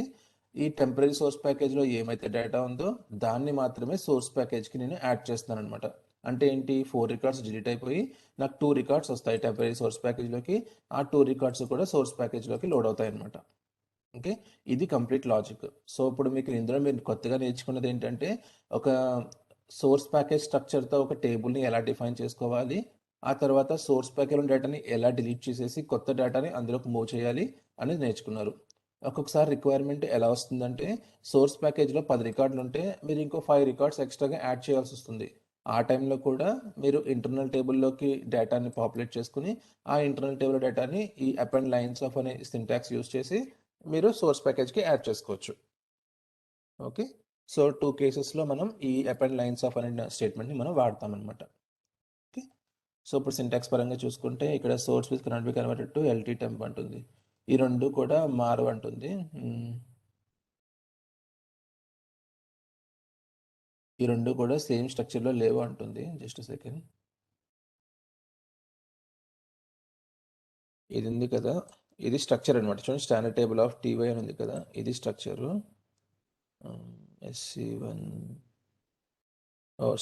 ఈ టెంపరీ సోర్స్ ప్యాకేజ్లో ఏమైతే డేటా ఉందో దాన్ని మాత్రమే సోర్స్ ప్యాకేజ్కి నేను యాడ్ చేస్తున్నాను అనమాట. అంటే ఏంటి, 4 రికార్డ్స్ డిలీట్ అయిపోయి నాకు 2 రికార్డ్స్ వస్తాయి టెంపరీ సోర్స్ ప్యాకేజ్లోకి. ఆ 2 రికార్డ్స్ కూడా సోర్స్ ప్యాకేజ్లోకి లోడ్ అవుతాయి అనమాట. ఓకే. ఇది కంప్లీట్ లాజిక్. సో ఇప్పుడు మీకు ఇందులో మీరు కొత్తగా నేర్చుకున్నది ఏంటంటే ఒక సోర్స్ ప్యాకేజ్ స్ట్రక్చర్తో ఒక టేబుల్ని ఎలా డిఫైన్ చేసుకోవాలి, ఆ తర్వాత సోర్స్ ప్యాకేజ్ డేటాని ఎలా డిలీట్ చేసేసి కొత్త డేటాని అందులోకి మూవ్ చేయాలి అనేది నేర్చుకున్నారు. ఒక్కొక్కసారి రిక్వైర్మెంట్ ఎలా వస్తుందంటే సోర్స్ ప్యాకేజ్లో 10 రికార్డులు ఉంటే మీరు ఇంకో 5 రికార్డ్స్ ఎక్స్ట్రాగా యాడ్ చేయాల్సి వస్తుంది. ఆ టైంలో కూడా మీరు ఇంటర్నల్ టేబుల్లోకి డేటాని పాపులేట్ చేసుకుని ఆ ఇంటర్నల్ టేబుల్ డేటాని ఈ అపెండ్ లైన్స్ ఆఫ్ అనే సింటాక్స్ యూస్ చేసి మీరు సోర్స్ ప్యాకేజ్కి యాడ్ చేసుకోవచ్చు. ఓకే, సో 2 కేసెస్లో మనం ఈ అపెండ్ లైన్స్ ఆఫ్ అనే స్టేట్మెంట్ని మనం వాడతాం అనమాట. ఓకే, సో ఇప్పుడు సింటాక్స్ పరంగా చూసుకుంటే ఇక్కడ source with cannot be converted to LT temp అంటుంది. ఈ రెండు కూడా మారు అంటుంది. ఈ రెండు కూడా సేమ్ స్ట్రక్చర్లో లేవు అంటుంది. జస్ట్ సెకండ్, ఇది ఉంది కదా, ఇది స్ట్రక్చర్ అనమాట. చూడండి, స్టాండర్డ్ టేబుల్ ఆఫ్ టీవై అని ఉంది కదా, ఇది స్ట్రక్చరు. SC1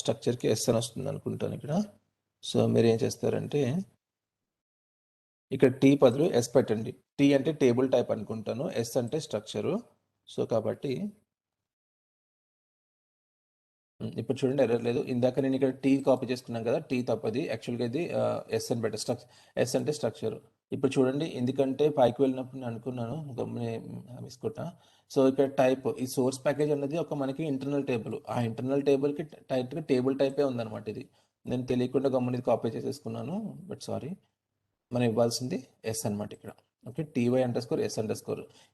స్ట్రక్చర్కి ఎస్ అని వస్తుంది అనుకుంటాను ఇక్కడ. సో మీరు ఏం చేస్తారంటే ఇక్కడ టీ బదులు ఎస్ పెట్టండి. టీ అంటే టేబుల్ టైప్ అనుకుంటాను, ఎస్ అంటే స్ట్రక్చరు. సో కాబట్టి ఇప్పుడు చూడండి ఎర్రర్ లేదు. ఇందాక నేను ఇక్కడ టీ కాపీ చేసుకున్నాను కదా, టీ తప్పది. యాక్చువల్గా ఇది ఎస్ అని పెట్ట ఎస్ అంటే స్ట్రక్చర్. ఇప్పుడు చూడండి, ఎందుకంటే పైకి వెళ్ళినప్పుడు నేను అనుకున్నాను గమ్మునే మిస్కొట్టా. సో ఇక్కడ టైప్, ఈ సోర్స్ ప్యాకేజ్ అనేది ఒక మనకి ఇంటర్నల్ టేబుల్. ఆ ఇంటర్నల్ టేబుల్కి టైట్గా టేబుల్ టైపే ఉందన్నమాట. ఇది నేను తెలియకుండా గమ్ముని కాపీ చేసేసుకున్నాను, బట్ సారీ. మనం ఇవ్వాల్సింది ఎస్ అనమాట ఇక్కడ. Okay, TY_S_.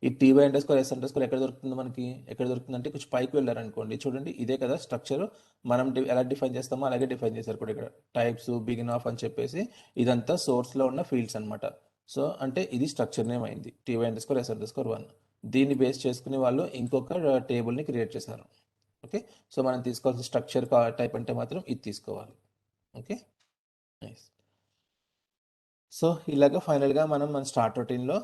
ఈ TY_S_ ఎక్కడ దొరుకుతుంది మనకి? ఎక్కడ దొరుకుతుందంటే కొంచెం పైకి వెళ్ళారనుకోండి, చూడండి ఇదే కదా స్ట్రక్చర్. మనం ఎలా డిఫైన్ చేస్తామో అలాగే డిఫైన్ చేశారు కూడా ఇక్కడ. టైప్స్ బిగిన్ ఆఫ్ అని చెప్పేసి ఇదంతా సోర్స్లో ఉన్న ఫీల్డ్స్ అనమాట. సో అంటే ఇది స్ట్రక్చర్ నేమ్ అయింది, TY_S_1. దీన్ని బేస్ చేసుకుని వాళ్ళు ఇంకొక టేబుల్ని క్రియేట్ చేశారు. ఓకే, సో మనం తీసుకోవాల్సిన స్ట్రక్చర్ టైప్ అంటే మాత్రం ఇది తీసుకోవాలి. Okay, nice. సో ఇలాగ ఫైనల్గా మనం మన స్టార్ట్ రొటీన్లో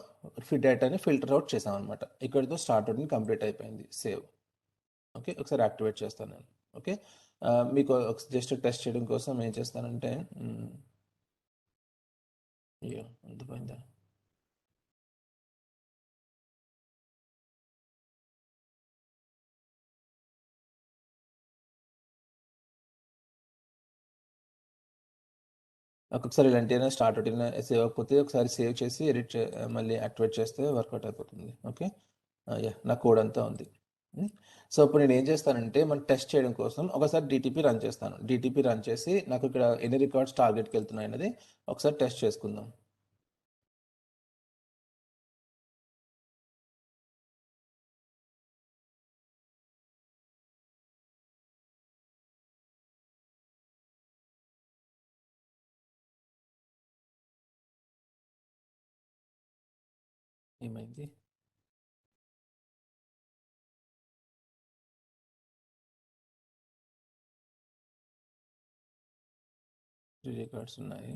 డేటాని ఫిల్టర్ అవుట్ చేసాం అనమాట. ఇక్కడితో స్టార్ట్ రొటీన్ కంప్లీట్ అయిపోయింది. సేవ్. ఓకే, ఒకసారి యాక్టివేట్ చేస్తాను నేను. ఓకే, మీకు జస్ట్ టెస్ట్ చేయడం కోసం ఏం చేస్తానంటే అయ్యో అంతపోయిందా, ఒక్కొక్కసారి ఇలాంటి స్టార్ట్ రొటీన్ సేవ్ అవ్వకపోతే ఒకసారి సేవ్ చేసి ఎడిట్ మళ్ళీ యాక్టివేట్ చేస్తే వర్కౌట్ అయిపోతుంది. ఓకే, యా నా కోడ్ అంతా ఉంది. సో ఇప్పుడు నేను ఏం చేస్తానంటే మనం టెస్ట్ చేయడం కోసం ఒకసారి DTP రన్ చేస్తాను. DTP రన్ చేసి నాకు ఇక్కడ ఎన్ని రికార్డ్స్ టార్గెట్కి వెళ్తున్నాయి అనేది ఒకసారి టెస్ట్ చేసుకుందాం. ఏమైంది? రికార్డ్స్ ఉన్నాయి.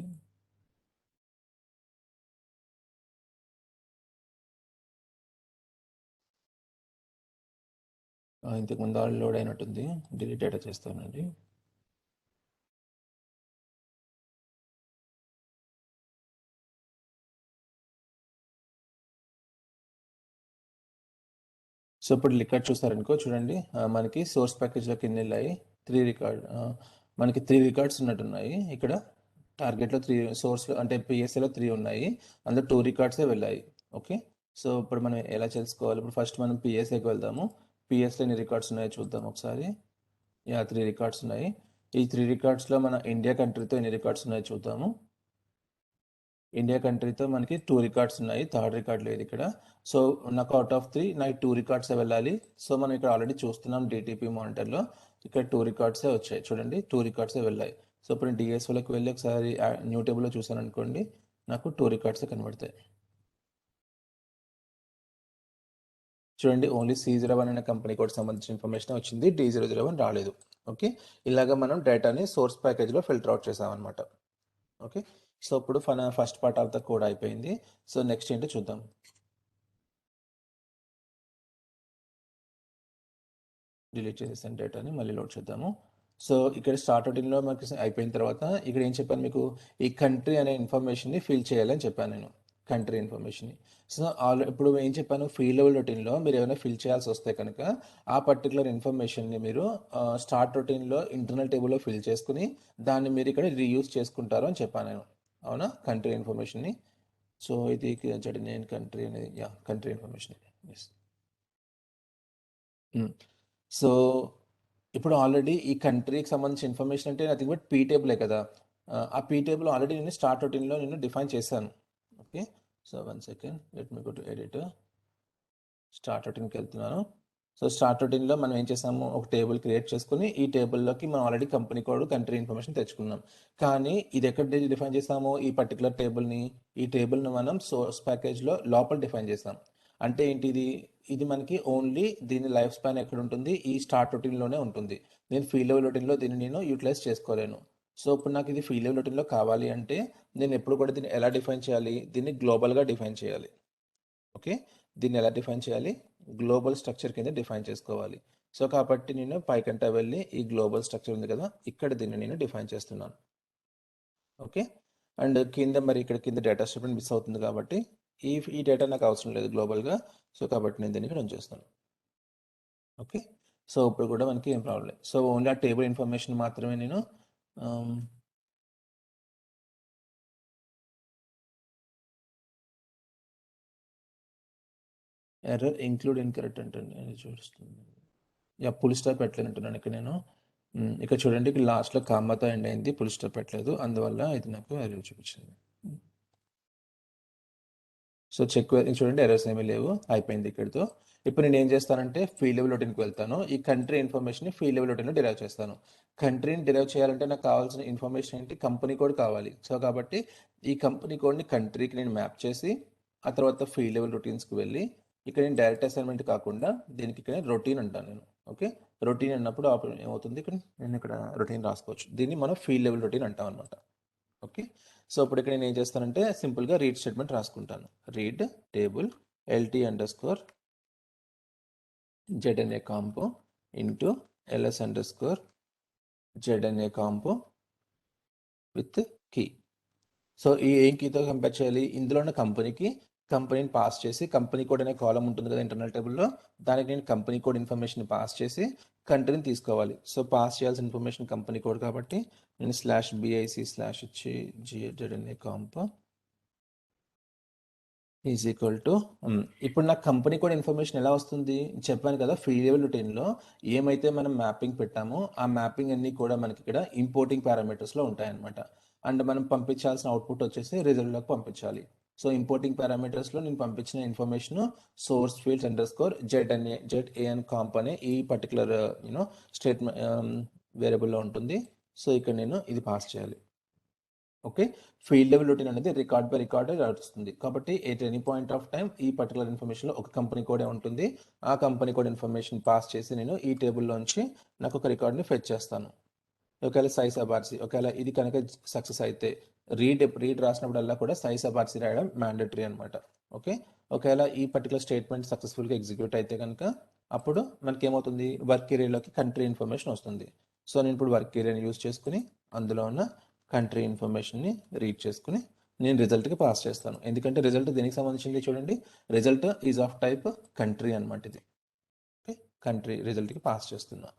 ఇంతకుముందు ఆల్రెడీ లోడ్ అయినట్టుంది. డిలీట్ డేటా చేస్తానండి. సో ఇప్పుడు రికార్డ్ చూస్తారనుకో, చూడండి మనకి సోర్స్ ప్యాకేజ్లోకి ఎన్ని వెళ్ళాయి? 3 రికార్డ్. మనకి 3 రికార్డ్స్ ఉన్నట్టున్నాయి ఇక్కడ. టార్గెట్లో 3, సోర్స్లో అంటే PSAలో 3 ఉన్నాయి, అందులో 2 రికార్డ్సే వెళ్ళాయి. ఓకే, సో ఇప్పుడు మనం ఎలా తెలుసుకోవాలి? ఇప్పుడు ఫస్ట్ మనం PSAకి వెళ్దాము. PSలో ఎన్ని రికార్డ్స్ ఉన్నాయో చూద్దాం ఒకసారి. 3 రికార్డ్స్ ఉన్నాయి. ఈ 3 రికార్డ్స్లో మన ఇండియా కంట్రీతో ఎన్ని రికార్డ్స్ ఉన్నాయో చూద్దాము. ఇండియా కంట్రీతో మనకి 2 రికార్డ్స్ ఉన్నాయి, థర్డ్ రికార్డ్ లేదు ఇక్కడ. సో నాకు అవుట్ ఆఫ్ 3 నాకు 2 రికార్డ్సే వెళ్ళాలి. సో మనం ఇక్కడ ఆల్రెడీ చూస్తున్నాం DTP మానిటర్లో, ఇక్కడ 2 రికార్డ్సే వచ్చాయి. చూడండి 2 రికార్డ్సే వెళ్ళాయి. సో ఇప్పుడు నేను DSOలోకి వెళ్ళి ఒకసారి న్యూ టేబుల్లో చూసాను అనుకోండి, నాకు 2 రికార్డ్సే కనబడతాయి. చూడండి ఓన్లీ C01 అనే కంపెనీ కోడ్ సంబంధించిన ఇన్ఫర్మేషన్ వచ్చింది, D001 రాలేదు. ఓకే, ఇలాగ మనం డేటాని సోర్స్ ప్యాకేజ్లో ఫిల్టర్ అవుట్ చేసామన్నమాట. ఓకే, సో ఇప్పుడు first part of the code అయిపోయింది. సో నెక్స్ట్ ఏంటో చూద్దాం. డిలీట్ చేసేసాను డేటాని, మళ్ళీ లోడ్ చేద్దాము. సో ఇక్కడ స్టార్ట్ రొటీన్లో మనకి అయిపోయిన తర్వాత ఇక్కడ ఏం చెప్పాను మీకు? ఈ కంట్రీ అనే ఇన్ఫర్మేషన్ని ఫిల్ చేయాలని చెప్పాను నేను, కంట్రీ ఇన్ఫర్మేషన్ని. సో ఇప్పుడు ఏం చెప్పాను? ఫీల్డ్ లెవెల్ రొటీన్లో మీరు ఏమైనా ఫిల్ చేయాల్సి వస్తే కనుక ఆ పర్టికులర్ ఇన్ఫర్మేషన్ని మీరు స్టార్ట్ రొటీన్లో ఇంటర్నల్ టేబుల్లో ఫిల్ చేసుకుని దాన్ని మీరు ఇక్కడ రీయూజ్ చేసుకుంటారు అని చెప్పాను నేను. అవునా? కంట్రీ ఇన్ఫర్మేషన్ని. సో ఇది నేను కంట్రీ అనేది కంట్రీ ఇన్ఫర్మేషన్. ఎస్. సో ఇప్పుడు ఆల్రెడీ ఈ కంట్రీకి సంబంధించిన ఇన్ఫర్మేషన్ అంటే నథింగ్ బట్ పీ టేబులే కదా. ఆ పీ టేబుల్ ఆల్రెడీ నేను స్టార్ట్ రొటీన్లో నేను డిఫైన్ చేశాను. Okay, so 1 second, let me go to edit. Start రొటీన్కి వెళ్తున్నాను. సో స్టార్ట్ రొటీన్లో మనం ఏం చేసాము, ఒక టేబుల్ క్రియేట్ చేసుకుని ఈ టేబుల్లోకి మనం already company code, country information తెచ్చుకున్నాం. కానీ ఇది ఎక్కడ డిఫైన్ చేసాము, ఈ పర్టికులర్ టేబుల్ని, ఈ టేబుల్ని మనం సోర్స్ ప్యాకేజ్లో లోపల డిఫైన్ చేసాం. అంటే ఏంటి ఇది, ఇది మనకి ఓన్లీ దీని లైఫ్ స్పాన్ ఎక్కడ ఉంటుంది, ఈ స్టార్ట్ రొటీన్లోనే ఉంటుంది. నేను ఫీల్డ్ లెవెల్ రొటీన్లో దీన్ని నేను యూటిలైజ్ చేసుకోలేను. సో ఇప్పుడు నాకు ఇది ఫీల్డ్ లెవెల్ రొటీన్లో కావాలి అంటే నేను ఎప్పుడు కూడా దీన్ని ఎలా డిఫైన్ చేయాలి, దీన్ని గ్లోబల్గా డిఫైన్ చేయాలి. ఓకే, దీన్ని ఎలా డిఫైన్ చేయాలి, గ్లోబల్ స్ట్రక్చర్ కింద డిఫైన్ చేసుకోవాలి. సో కాబట్టి నేను పైకంట వెళ్ళి ఈ గ్లోబల్ స్ట్రక్చర్ ఉంది కదా, ఇక్కడ దీన్ని నేను డిఫైన్ చేస్తున్నాను. ఓకే, అండ్ కింద మరి ఇక్కడ కింద డేటా స్టేట్మెంట్ మిస్ అవుతుంది కాబట్టి ఈ డేటా నాకు అవసరం లేదు గ్లోబల్గా. సో కాబట్టి నేను దీన్ని ఇక్కడ ఉంచేస్తాను. ఓకే, సో ఇప్పుడు కూడా మనకి ఏం ప్రాబ్లం లేదు. సో ఓన్లీ ఆ టేబుల్ ఇన్ఫర్మేషన్ మాత్రమే నేను ఎర్రర్ ఇంక్లూడ్ ఇన్కరెక్ట్ అంటే నేను చూస్తుంది. యా, ఫుల్ స్టాప్ పెట్టలేనంటున్నాను ఇక్కడ నేను. ఇక్కడ చూడండి, ఇక్కడ లాస్ట్లో కామాతో ఎండ్ అయింది, ఫుల్ స్టాప్ పెట్టలేదు, అందువల్ల ఇది నాకు ఎర్రర్ చూపించింది. సో చెక్ చూడండి, ఎర్రర్స్ ఏమీ లేవు, అయిపోయింది ఇక్కడితో. ఇప్పుడు నేను ఏం చేస్తానంటే ఫీల్డ్ లెవెల్ రొటీన్కి వెళ్తాను. ఈ కంట్రీ ఇన్ఫర్మేషన్ని ఫీల్డ్ లెవెల్ రొటీన్లో డిరైవ్ చేస్తాను. కంట్రీని డిరైవ్ చేయాలంటే నాకు కావాల్సిన ఇన్ఫర్మేషన్ ఏంటి, కంపెనీ కోడ్ కావాలి. సో కాబట్టి ఈ కంపెనీ కోడ్ని కంట్రీకి నేను మ్యాప్ చేసి ఆ తర్వాత ఫీల్డ్ లెవెల్ రొటీన్స్కి వెళ్ళి ఇక్కడ నేను డైరెక్ట్ అసైన్మెంట్ కాకుండా దీనికి ఇక్కడ రొటీన్ అంటాను నేను. ఓకే, రొటీన్ అన్నప్పుడు ఏమవుతుంది, ఇక్కడ నేను ఇక్కడ రొటీన్ రాసుకోవచ్చు. దీన్ని మనం ఫీల్డ్ లెవెల్ రొటీన్ అంటాం అనమాట. ఓకే, సో ఇప్పుడు ఇక్కడ నేను ఏం చేస్తానంటే సింపుల్గా రీడ్ స్టేట్మెంట్ రాసుకుంటాను. Read table LT_ZNA compo into LS_ZNA compo with key. So ఈ ఏం కీతో కంపేర్ చేయాలి, ఇందులో ఉన్న కంపెనీని పాస్ చేసి, కంపెనీ కోడ్ అనే కాలం ఉంటుంది కదా ఇంటర్నల్ టేబుల్లో, దానికి నేను కంపెనీ కోడ్ ఇన్ఫర్మేషన్ పాస్ చేసి కంట్రీని తీసుకోవాలి. సో పాస్ చేయాల్సిన ఇన్ఫర్మేషన్ కంపెనీ కోడ్ కాబట్టి నేను /BIC/ ఇచ్చి ZNA కాంపో ఈజ్ ఈక్వల్ టు ఇప్పుడు నాకు కంపెనీ కోడ్ ఇన్ఫర్మేషన్ ఎలా వస్తుంది చెప్పాను కదా, ఫీల్డ్ లెవెల్ రొటీన్లో ఏమైతే మనం మ్యాపింగ్ పెట్టామో ఆ మ్యాపింగ్ అన్నీ కూడా మనకి ఇక్కడ ఇంపోర్టింగ్ పారామీటర్స్లో ఉంటాయన్నమాట. అండ్ మనం పంపించాల్సిన అవుట్పుట్ వచ్చేసి రిజల్ట్లోకి పంపించాలి. సో ఇంపోర్టింగ్ పారామీటర్స్లో నేను పంపించిన ఇన్ఫర్మేషన్ సోర్స్ ఫీల్డ్స్ ZAN కాంప్ అనే ఈ పర్టికులర్ స్టేట్మెంట్ వేరియబుల్లో ఉంటుంది. సో ఇక్కడ నేను ఇది పాస్ చేయాలి. ఓకే, ఫీల్డ్ లెవెల్ రొటీన్ అనేది రికార్డ్ బై రికార్డ్ నడుస్తుంది కాబట్టి at any point of time ఈ పర్టికులర్ ఇన్ఫర్మేషన్లో ఒక కంపెనీ కోడే ఉంటుంది. ఆ కంపెనీ కోడ్ ఇన్ఫర్మేషన్ పాస్ చేసి నేను ఈ టేబుల్లోంచి నాకు ఒక రికార్డ్ని ఫెచ్ చేస్తాను. ఒకవేళ SAIS/ABRC ఒకవేళ ఇది కనుక సక్సెస్ అయితే రీడ్ రాసినప్పుడల్లా కూడా SAIS/ABRC రాయడం మ్యాండేటరీ అనమాట. ఓకే, ఒకవేళ ఈ పర్టికులర్ స్టేట్మెంట్ సక్సెస్ఫుల్గా ఎగ్జిక్యూట్ అయితే కనుక అప్పుడు మనకి ఏమవుతుంది, వర్క్ ఏరియాలోకి కంట్రీ ఇన్ఫర్మేషన్ వస్తుంది. సో నేను ఇప్పుడు వర్క్ ఏరియాని యూజ్ చేసుకుని అందులో ఉన్న కంట్రీ ఇన్ఫర్మేషన్ని రీడ్ చేసుకుని నేను రిజల్ట్కి పాస్ చేస్తాను. ఎందుకంటే రిజల్ట్ దీనికి సంబంధించింది చూడండి, result is of type country అనమాట ఇది. ఓకే, కంట్రీ రిజల్ట్కి పాస్ చేస్తున్నా.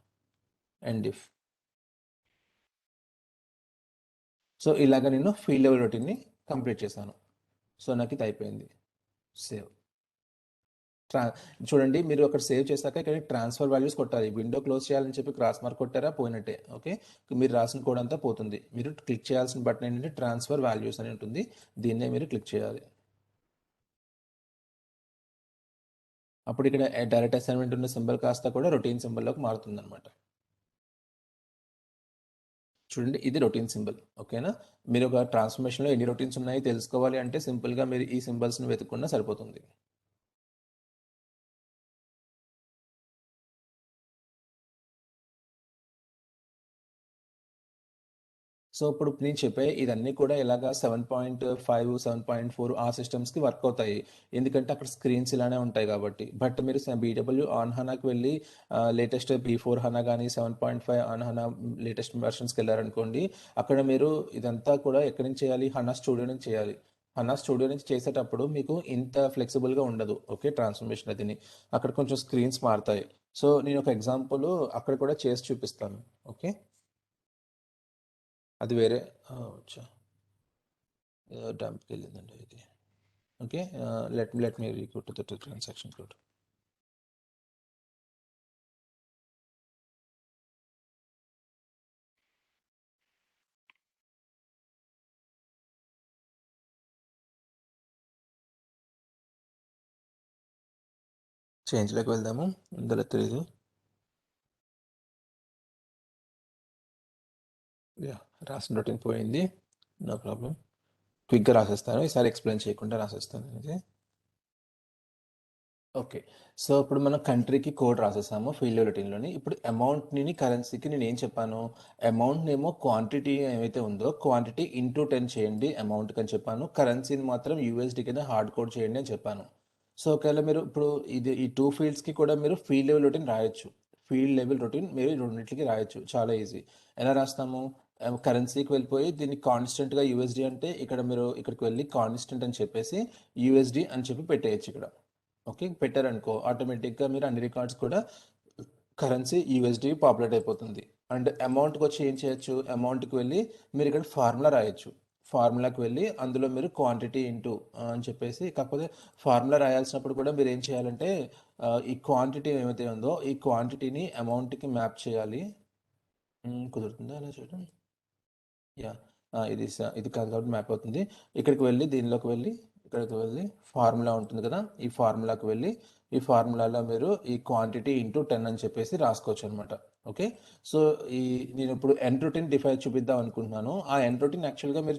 అండ్ ఇఫ్ సో ఇలాగ నేను ఫీల్డ్ లెవెల్ రొటీన్ని కంప్లీట్ చేశాను. సో నాకు ఇది అయిపోయింది. సేవ్. చూడండి, మీరు అక్కడ సేవ్ చేశాక ఇక్కడ ట్రాన్స్ఫర్ వాల్యూస్ కొట్టాలి. విండో క్లోజ్ చేయాలని చెప్పి క్రాస్ మార్క్ కొట్టారా, పోయినట్టే. ఓకే, మీరు రాసిన కోడ్ అంతా పోతుంది. మీరు క్లిక్ చేయాల్సిన బటన్ ఏంటంటే ట్రాన్స్ఫర్ వాల్యూస్ అని ఉంటుంది, దీన్నే మీరు క్లిక్ చేయాలి. అప్పుడు ఇక్కడ డైరెక్ట్ అసైన్మెంట్ ఉన్న సింబల్ కాస్త కూడా రొటీన్ సింబల్లోకి మారుతుంది అనమాట. చూడండి, ఇది రొటీన్ సింబల్. ఓకేనా, మీరు ఒక ట్రాన్స్ఫర్మేషన్లో ఎన్ని రొటీన్స్ ఉన్నాయో తెలుసుకోవాలి అంటే సింపుల్గా మీరు ఈ సింబల్స్ని వెతుక్కున్నా సరిపోతుంది. సో ఇప్పుడు నేను చెప్పే ఇదన్నీ కూడా ఇలాగా 7.5 7.4 ఆ సిస్టమ్స్కి వర్క్ అవుతాయి, ఎందుకంటే అక్కడ స్క్రీన్స్ ఇలానే ఉంటాయి కాబట్టి. బట్ మీరు BW ఆన్ హనాకి వెళ్ళి లేటెస్ట్ B4 హనా కానీ 7.5 ఆన్ హనా లేటెస్ట్ వెర్షన్స్కి వెళ్ళారనుకోండి, అక్కడ మీరు ఇదంతా కూడా ఎక్కడి నుంచి చేయాలి, హనా స్టూడియో నుంచి చేయాలి. హనా స్టూడియో నుంచి చేసేటప్పుడు మీకు ఇంత ఫ్లెక్సిబుల్గా ఉండదు. ఓకే, ట్రాన్స్ఫర్మేషన్ అదిని అక్కడ కొంచెం స్క్రీన్స్ మారుతాయి. సో నేను ఒక ఎగ్జాంపుల్ అక్కడ కూడా చేసి చూపిస్తాను. ఓకే, అది వేరే వచ్చా డంప్కి వెళ్ళిందండి ఇది. ఓకే, లెట్ మీ రీకో టు ద ట్రాన్సాక్షన్ కోడ్. చేంజ్లోకి వెళ్దాము. ఇందులో తెలీదు. యా, రాసిన రొటీన్ పోయింది. No problem. క్విక్గా రాసేస్తాను, ఈసారి ఎక్స్ప్లెయిన్ చేయకుండా రాసేస్తాను అనేది. ఓకే. సో ఇప్పుడు మనం కంట్రీకి కోడ్ రాసేసాము ఫీల్డ్ రొటీన్లోని. ఇప్పుడు అమౌంట్ని కరెన్సీకి నేను ఏం చెప్పాను, అమౌంట్నేమో క్వాంటిటీ ఏమైతే ఉందో క్వాంటిటీ ఇంటూ 10 చేయండి అమౌంట్కి అని చెప్పాను. కరెన్సీని మాత్రం యూఎస్డి కింద హార్డ్ కోడ్ చేయండి అని చెప్పాను. సో ఒకవేళ మీరు ఇప్పుడు ఈ 2 ఫీల్డ్స్కి కూడా మీరు ఫీల్డ్ లెవెల్ రొటీన్ రాయొచ్చు. ఫీల్డ్ లెవెల్ రొటీన్ మీరు రెండింటికి రాయొచ్చు, చాలా ఈజీ. ఎలా రాస్తాము, కరెన్సీకి వెళ్ళిపోయి దీన్ని కాన్స్టెంట్గా యూఎస్డి అంటే ఇక్కడ మీరు ఇక్కడికి వెళ్ళి కాన్స్టెంట్ అని చెప్పేసి యూఎస్డి అని చెప్పి పెట్టేయచ్చు ఇక్కడ. ఓకే, పెట్టారనుకో ఆటోమేటిక్గా మీరు అన్ని రికార్డ్స్ కూడా కరెన్సీ యూఎస్డి పాపులేట్ అయిపోతుంది. అండ్ అమౌంట్కి వచ్చి ఏం చేయొచ్చు, అమౌంట్కి వెళ్ళి మీరు ఇక్కడ ఫార్ములా రాయొచ్చు. ఫార్ములాకి వెళ్ళి అందులో మీరు క్వాంటిటీ ఇంటూ అని చెప్పేసి, కాకపోతే ఫార్ములా రాయాల్సినప్పుడు కూడా మీరు ఏం చేయాలంటే ఈ క్వాంటిటీ ఏమైతే ఉందో ఈ క్వాంటిటీని అమౌంట్కి మ్యాప్ చేయాలి. కుదురుతుందా అలా చేయడం? యా, ఇది కాదు కాబట్టి మ్యాప్ అవుతుంది. ఇక్కడికి వెళ్ళి దీనిలోకి వెళ్ళి ఇక్కడికి వెళ్ళి ఫార్ములా ఉంటుంది కదా, ఈ ఫార్ములాకి వెళ్ళి ఈ ఫార్ములాలో మీరు ఈ క్వాంటిటీ ఇంటూ 10 అని చెప్పేసి రాసుకోవచ్చు అనమాట. ఓకే, సో నేను ఇప్పుడు ఎండ్ రొటీన్ డిఫైన్ చూపిద్దాం అనుకుంటున్నాను. ఆ ఎండ్ రొటీన్ యాక్చువల్గా మీరు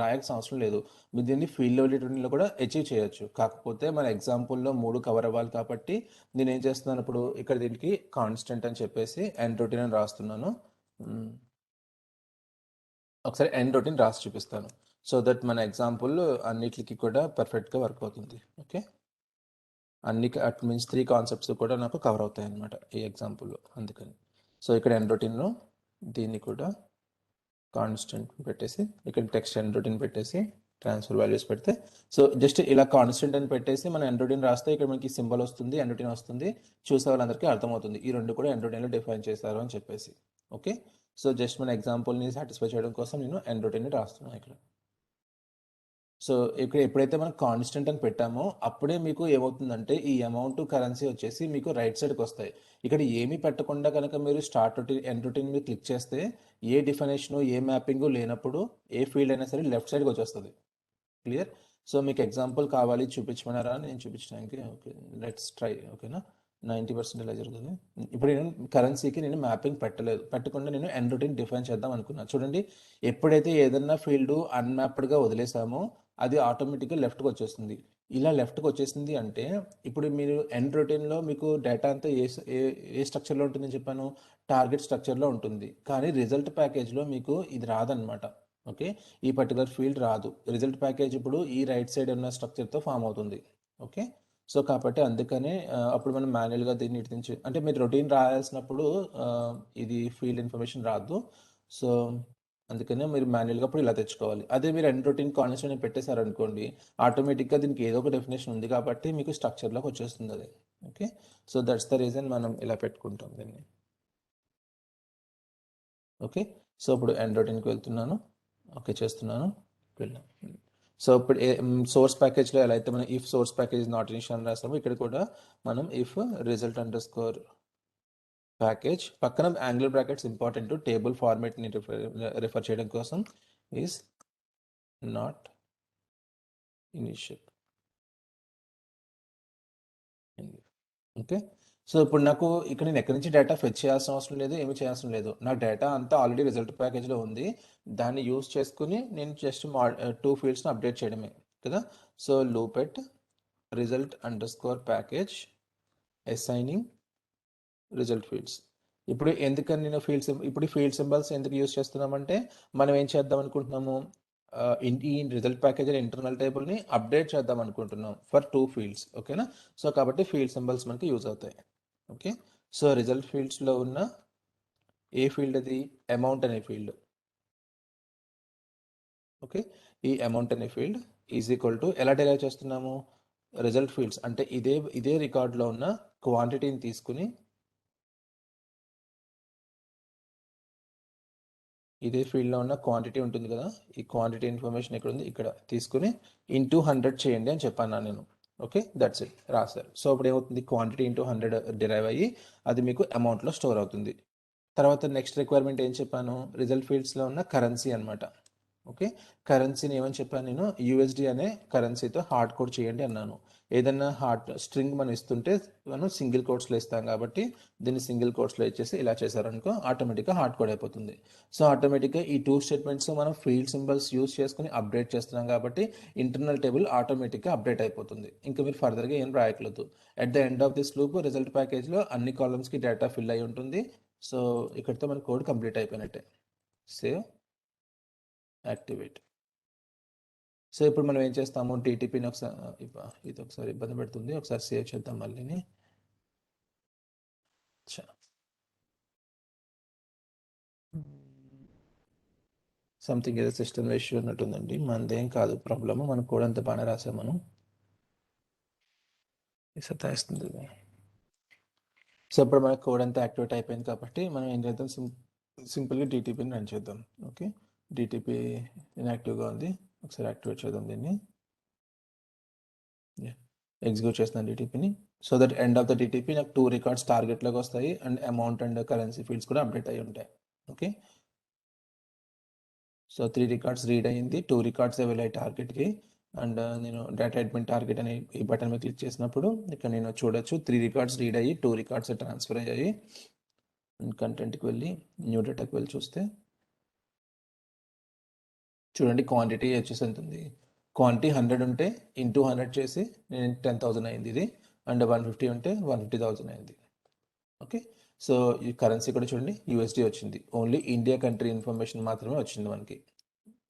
రాయాల్సిన అవసరం లేదు. మీరు దీన్ని ఫీల్డ్ లెవెల్ రొటీన్లో కూడా అచీవ్ చేయొచ్చు. కాకపోతే మన ఎగ్జాంపుల్లో 3 కవర్ అవ్వాలి కాబట్టి నేను ఏం చేస్తున్నాను, ఇప్పుడు ఇక్కడ దీనికి కాన్స్టెంట్ అని చెప్పేసి ఎండ్ రొటీన్ అని రాస్తున్నాను. ఒకసారి ఎండ్ రొటీన్ రాసి చూపిస్తాను, సో దట్ మన ఎగ్జాంపుల్ అన్నిటికి కూడా పర్ఫెక్ట్గా వర్క్ అవుతుంది. ఓకే, అట్ మీన్స్ 3 కాన్సెప్ట్స్ కూడా నాకు కవర్ అవుతాయి అన్నమాట ఈ ఎగ్జాంపుల్లో, అందుకని. సో ఇక్కడ ఎండ్ రొటీన్లో దీన్ని కూడా కాన్స్టెంట్ పెట్టేసి ఇక్కడ టెక్స్ట్ ఎండ్ రొటీన్ పెట్టేసి ట్రాన్స్ఫర్ వాల్యూస్ పెడితే, సో జస్ట్ ఇలా కాన్స్టెంట్ అని పెట్టేసి మన ఎండ్ రొటీన్ రాస్తే ఇక్కడ మనకి సింబల్ వస్తుంది, ఎండ్ రొటీన్ వస్తుంది. చూసే వాళ్ళందరికీ అర్థమవుతుంది ఈ రెండు కూడా ఎండ్ రొటీన్లో డిఫైన్ చేశారు అని చెప్పేసి. ఓకే, సో జస్ట్ మన ఎగ్జాంపుల్ని సాటిస్ఫై చేయడం కోసం నేను ఎండ్ రొటీన్ని రాస్తున్నాను ఇక్కడ. సో ఇక్కడ ఎప్పుడైతే మనం కాన్స్టెంట్ అని పెట్టామో అప్పుడే మీకు ఏమవుతుందంటే ఈ అమౌంట్ కరెన్సీ వచ్చేసి మీకు రైట్ సైడ్కి వస్తాయి. ఇక్కడ ఏమీ పెట్టకుండా కనుక మీరు స్టార్ట్ రొటీన్ ఎండ్ రొటీన్ మీద క్లిక్ చేస్తే ఏ డిఫినేషను ఏ మ్యాపింగ్ లేనప్పుడు ఏ ఫీల్డ్ అయినా సరే లెఫ్ట్ సైడ్కి వచ్చేస్తుంది. క్లియర్? సో మీకు ఎగ్జాంపుల్ కావాలి చూపించమన్నారా, నేను చూపించడానికి. Okay, let's try. ఓకేనా, 90% ఇలా జరుగుతుంది. ఇప్పుడు నేను కరెన్సీకి నేను మ్యాపింగ్ పెట్టకుండా నేను ఎండ్ రొటీన్ డిఫైన్ చేద్దాం అనుకున్నాను. చూడండి, ఎప్పుడైతే ఏదన్నా ఫీల్డ్ అన్మ్యాప్డ్గా వదిలేసామో అది ఆటోమేటిక్గా లెఫ్ట్కి వచ్చేస్తుంది. ఇలా లెఫ్ట్కి వచ్చేసింది అంటే ఇప్పుడు మీరు ఎండ్ రొటీన్లో మీకు డేటా అంతా ఏ స్ట్రక్చర్లో ఉంటుందని చెప్పాను, టార్గెట్ స్ట్రక్చర్లో ఉంటుంది. కానీ రిజల్ట్ ప్యాకేజ్లో మీకు ఇది రాదనమాట. ఓకే, ఈ పర్టికులర్ ఫీల్డ్ రాదు. రిజల్ట్ ప్యాకేజ్ ఇప్పుడు ఈ రైట్ సైడ్ ఉన్న స్ట్రక్చర్తో ఫామ్ అవుతుంది. ఓకే, సో కాబట్టి అందుకనే అప్పుడు మనం మాన్యువల్గా దీన్ని ఇటు నుంచి అంటే మీరు రొటీన్ రాయాల్సినప్పుడు ఇది ఫీల్డ్ ఇన్ఫర్మేషన్ రాదు. సో అందుకనే మీరు మాన్యువల్గా అప్పుడు ఇలా తెచ్చుకోవాలి. అదే మీరు ఎండ్ రొటీన్ కాన్స్టెంట్ పెట్టేశారనుకోండి ఆటోమేటిక్గా దీనికి ఏదో ఒక డెఫినేషన్ ఉంది కాబట్టి మీకు స్ట్రక్చర్లోకి వచ్చేస్తుంది అది. Okay, so that's the reason మనం ఇలా పెట్టుకుంటాం దీన్ని. ఓకే, సో ఇప్పుడు ఎండ్ రొటీన్కి వెళ్తున్నాను. ఓకే, చేస్తున్నాను, వెళ్ళాం. సో ఇప్పుడు సోర్స్ ప్యాకేజ్లో ఎలా అయితే మనం if source package not initial అని రాస్తామో ఇక్కడ కూడా మనం if result under score package పక్కన యాంగులర్ బ్రాకెట్స్ ఇంపార్టెంట్ టేబుల్ ఫార్మేట్ని రిఫర్ చేయడం కోసం is not initial. Okay, so ఇప్పుడు నాకు ఇక్కడ నేను ఎక్కడి నుంచి డేటా ఫెచ్ చేయాల్సిన అవసరం లేదు, ఏమి చేయాల్సిన లేదు. నా డేటా అంతా ఆల్రెడీ రిజల్ట్ ప్యాకేజ్లో ఉంది. దాన్ని యూస్ చేసుకుని నేను జస్ట్ 2 ఫీల్డ్స్ని అప్డేట్ చేయడమే కదా. So loop at result under score package assigning result fields. ఇప్పుడు ఎందుకని నేను ఇప్పుడు ఫీల్డ్ సింబల్స్ ఎందుకు యూస్ చేస్తున్నామంటే మనం ఏం చేద్దాం అనుకుంటున్నాము, ఈ రిజల్ట్ ప్యాకేజ్ ఇంటర్నల్ టేబుల్ని అప్డేట్ చేద్దాం అనుకుంటున్నాం ఫర్ 2 ఫీల్డ్స్. ఓకేనా, సో కాబట్టి ఫీల్డ్ సింబల్స్ మనకి యూజ్ అవుతాయి. ఓకే, సో రిజల్ట్ ఫీల్డ్స్లో ఉన్న ఏ ఫీల్డ్ అది, అమౌంట్ అనే ఫీల్డ్. ఓకే, ఈ అమౌంట్ అనే ఫీల్డ్ ఈజ్ ఈక్వల్ టు ఎలా డెరైవ్ చేస్తున్నాము, రిజల్ట్ ఫీల్డ్స్ అంటే ఇదే రికార్డ్లో ఉన్న క్వాంటిటీని తీసుకుని ఇదే ఫీల్డ్లో ఉన్న క్వాంటిటీ ఉంటుంది కదా, ఈ క్వాంటిటీ ఇన్ఫర్మేషన్ ఎక్కడ ఉంది, ఇక్కడ తీసుకుని ఇంటూ 100 చేయండి అని చెప్పాను నేను. ఓకే, దట్స్ ఇట్, రాశారు. సో ఇప్పుడు ఏమవుతుంది, క్వాంటిటీ ఇంటూ 100 డిరైవ్ అయ్యి అది మీకు అమౌంట్లో స్టోర్ అవుతుంది. తర్వాత నెక్స్ట్ రిక్వైర్మెంట్ ఏం చెప్పాను, రిజల్ట్ ఫీల్డ్స్లో ఉన్న కరెన్సీ అనమాట. ఓకే, కరెన్సీని ఏమని చెప్పాను నేను, యూఎస్డి అనే కరెన్సీతో హార్డ్ కోడ్ చేయండి అన్నాను. ఏదన్నా హార్డ్ స్ట్రింగ్ మనం ఇస్తుంటే మనం సింగిల్ కోట్స్లో ఇస్తాం కాబట్టి దీన్ని సింగిల్ కోట్స్లో ఇచ్చేసి ఇలా చేశారనుకో ఆటోమేటిక్గా హార్డ్ కోడ్ అయిపోతుంది. సో ఆటోమేటిక్గా ఈ టూ స్టేట్మెంట్స్ మనం ఫీల్డ్ సింబల్స్ యూస్ చేసుకుని అప్డేట్ చేస్తున్నాం కాబట్టి ఇంటర్నల్ టేబుల్ ఆటోమేటిక్గా అప్డేట్ అయిపోతుంది. ఇంకా మీరు ఫర్దర్గా ఏం రాయట్లేదు. At the end of this loop result ప్యాకేజ్లో అన్ని కాలమ్స్కి డేటా ఫిల్ అయి ఉంటుంది. సో ఇక్కడితో మన కోడ్ కంప్లీట్ అయిపోయినట్టే. Save, activate. సో ఇప్పుడు మనం ఏం చేస్తాము, టీటీపీని ఒకసారి ఇది ఒకసారి ఇబ్బంది పెడుతుంది, ఒకసారి సేవ్ చేద్దాం మళ్ళీని. సంథింగ్ ఏదో సిస్టమ్ ఇష్యూ ఉన్నట్టుందండి, మనదేం కాదు ప్రాబ్లమ్, మన కోడ్ అంతా బాగానే రాసాం మనం. సతాయిస్తుంది. సో ఇప్పుడు మన కోడ్ అంతా యాక్టివేట్ అయిపోయింది కాబట్టి మనం ఏం చేద్దాం, సింపుల్గా డిటిపిని రన్ చేద్దాం. ఓకే, డిటిపి ఇన్యాక్టివ్గా ఉంది, ఒకసారి యాక్టివేట్ చేద్దాం దీన్ని. ఎగ్జిక్యూట్ చేస్తున్నాను డిటిపిని. So that end of the DTP నాకు 2 రికార్డ్స్ టార్గెట్లోకి వస్తాయి and amount and currency fields కూడా అప్డేట్ అయి ఉంటాయి. ఓకే, సో 3 రికార్డ్స్ రీడ్ అయ్యింది, 2 రికార్డ్స్ వెళ్ళాయి టార్గెట్కి. అండ్ నేను డేటా అడ్మిన్ టార్గెట్ అనే ఈ బటన్ మీద క్లిక్ చేసినప్పుడు ఇక్కడ నేను చూడొచ్చు 3 రికార్డ్స్ రీడ్ అయ్యి 2 రికార్డ్స్ ట్రాన్స్ఫర్ అయ్యాయి. కంటెంట్కి వెళ్ళి న్యూ డేటాకి వెళ్ళి చూస్తే చూడండి క్వాంటిటీ వచ్చేసి ఎంత ఉంది. క్వాంటిటీ 100 ఉంటే ఇంటూ 100 చేసి నేను 10,000 అయింది ఇది. అండ్ 150 ఉంటే 150,000 అయింది. ఓకే, సో ఈ కరెన్సీ కూడా చూడండి యూఎస్డి వచ్చింది, ఓన్లీ ఇండియా కంట్రీ ఇన్ఫర్మేషన్ మాత్రమే వచ్చింది మనకి.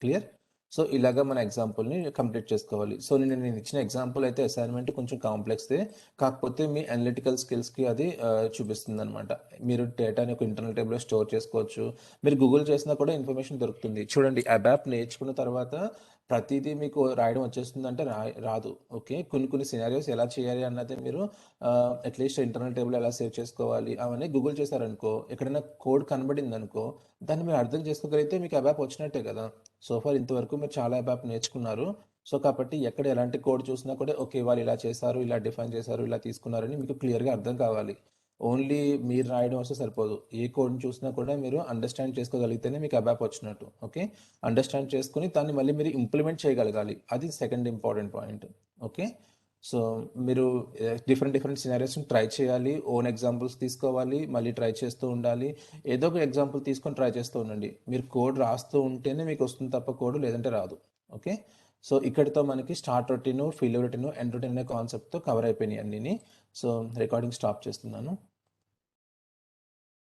క్లియర్. సో ఇలాగా మన ఎగ్జాంపుల్ని కంప్లీట్ చేసుకోవాలి. సో నేను ఇచ్చిన ఎగ్జాంపుల్ అయితే అసైన్మెంట్ కొంచెం కాంప్లెక్స్దే, కాకపోతే మీ అనలిటికల్ స్కిల్స్కి అది చూపిస్తుంది అనమాట. మీరు డేటాని ఒక ఇంటర్నల్ టేబుల్లో స్టోర్ చేసుకోవచ్చు. మీరు గూగుల్ చేసినా కూడా ఇన్ఫర్మేషన్ దొరుకుతుంది. చూడండి అబాప్ నేర్చుకున్న తర్వాత ప్రతిదీ మీకు రాయడం వచ్చేస్తుందంటే రాదు. ఓకే, కొన్ని సినారియోస్ ఎలా చేయాలి అన్నది మీరు అట్లీస్ట్ ఇంటర్నల్ టేబుల్ ఎలా సేవ్ చేసుకోవాలి అవన్నీ గూగుల్ చేశారనుకో, ఎక్కడైనా కోడ్ కనబడింది అనుకో, దాన్ని మీరు అర్థం చేసుకోగలిగితే మీకు అబాప్ వచ్చినట్టే కదా. సో ఫార్ ఇంతవరకు మీరు చాలా అబాప్ నేర్చుకున్నారు. సో కాబట్టి ఎక్కడ ఎలాంటి కోడ్ చూసినా కూడా ఓకే వాళ్ళు ఇలా చేశారు, ఇలా డిఫైన్ చేశారు, ఇలా తీసుకున్నారని మీకు క్లియర్గా అర్థం కావాలి. ఓన్లీ మీరు రాయడం వస్తే సరిపోదు, ఏ కోడ్ని చూసినా కూడా మీరు అండర్స్టాండ్ చేసుకోగలిగితేనే మీకు అబాప్ వచ్చినట్టు. ఓకే, అండర్స్టాండ్ చేసుకుని దాన్ని మళ్ళీ మీరు ఇంప్లిమెంట్ చేయగలగాలి, అది second important point. Okay, so మీరు డిఫరెంట్ సినారియోస్ని ట్రై చేయాలి, ఓన్ ఎగ్జాంపుల్స్ తీసుకోవాలి, మళ్ళీ ట్రై చేస్తూ ఉండాలి. ఏదో ఒక ఎగ్జాంపుల్ తీసుకొని ట్రై చేస్తూ ఉండండి. మీరు కోడ్ రాస్తూ ఉంటేనే మీకు వస్తుంది తప్ప కోడ్ లేదంటే రాదు. ఓకే, సో ఇక్కడితో మనకి start routine, fill routine, end routine అనే కాన్సెప్ట్తో కవర్ అయిపోయినాయి అన్నీ. సో రికార్డింగ్ స్టాప్ చేస్తున్నాను.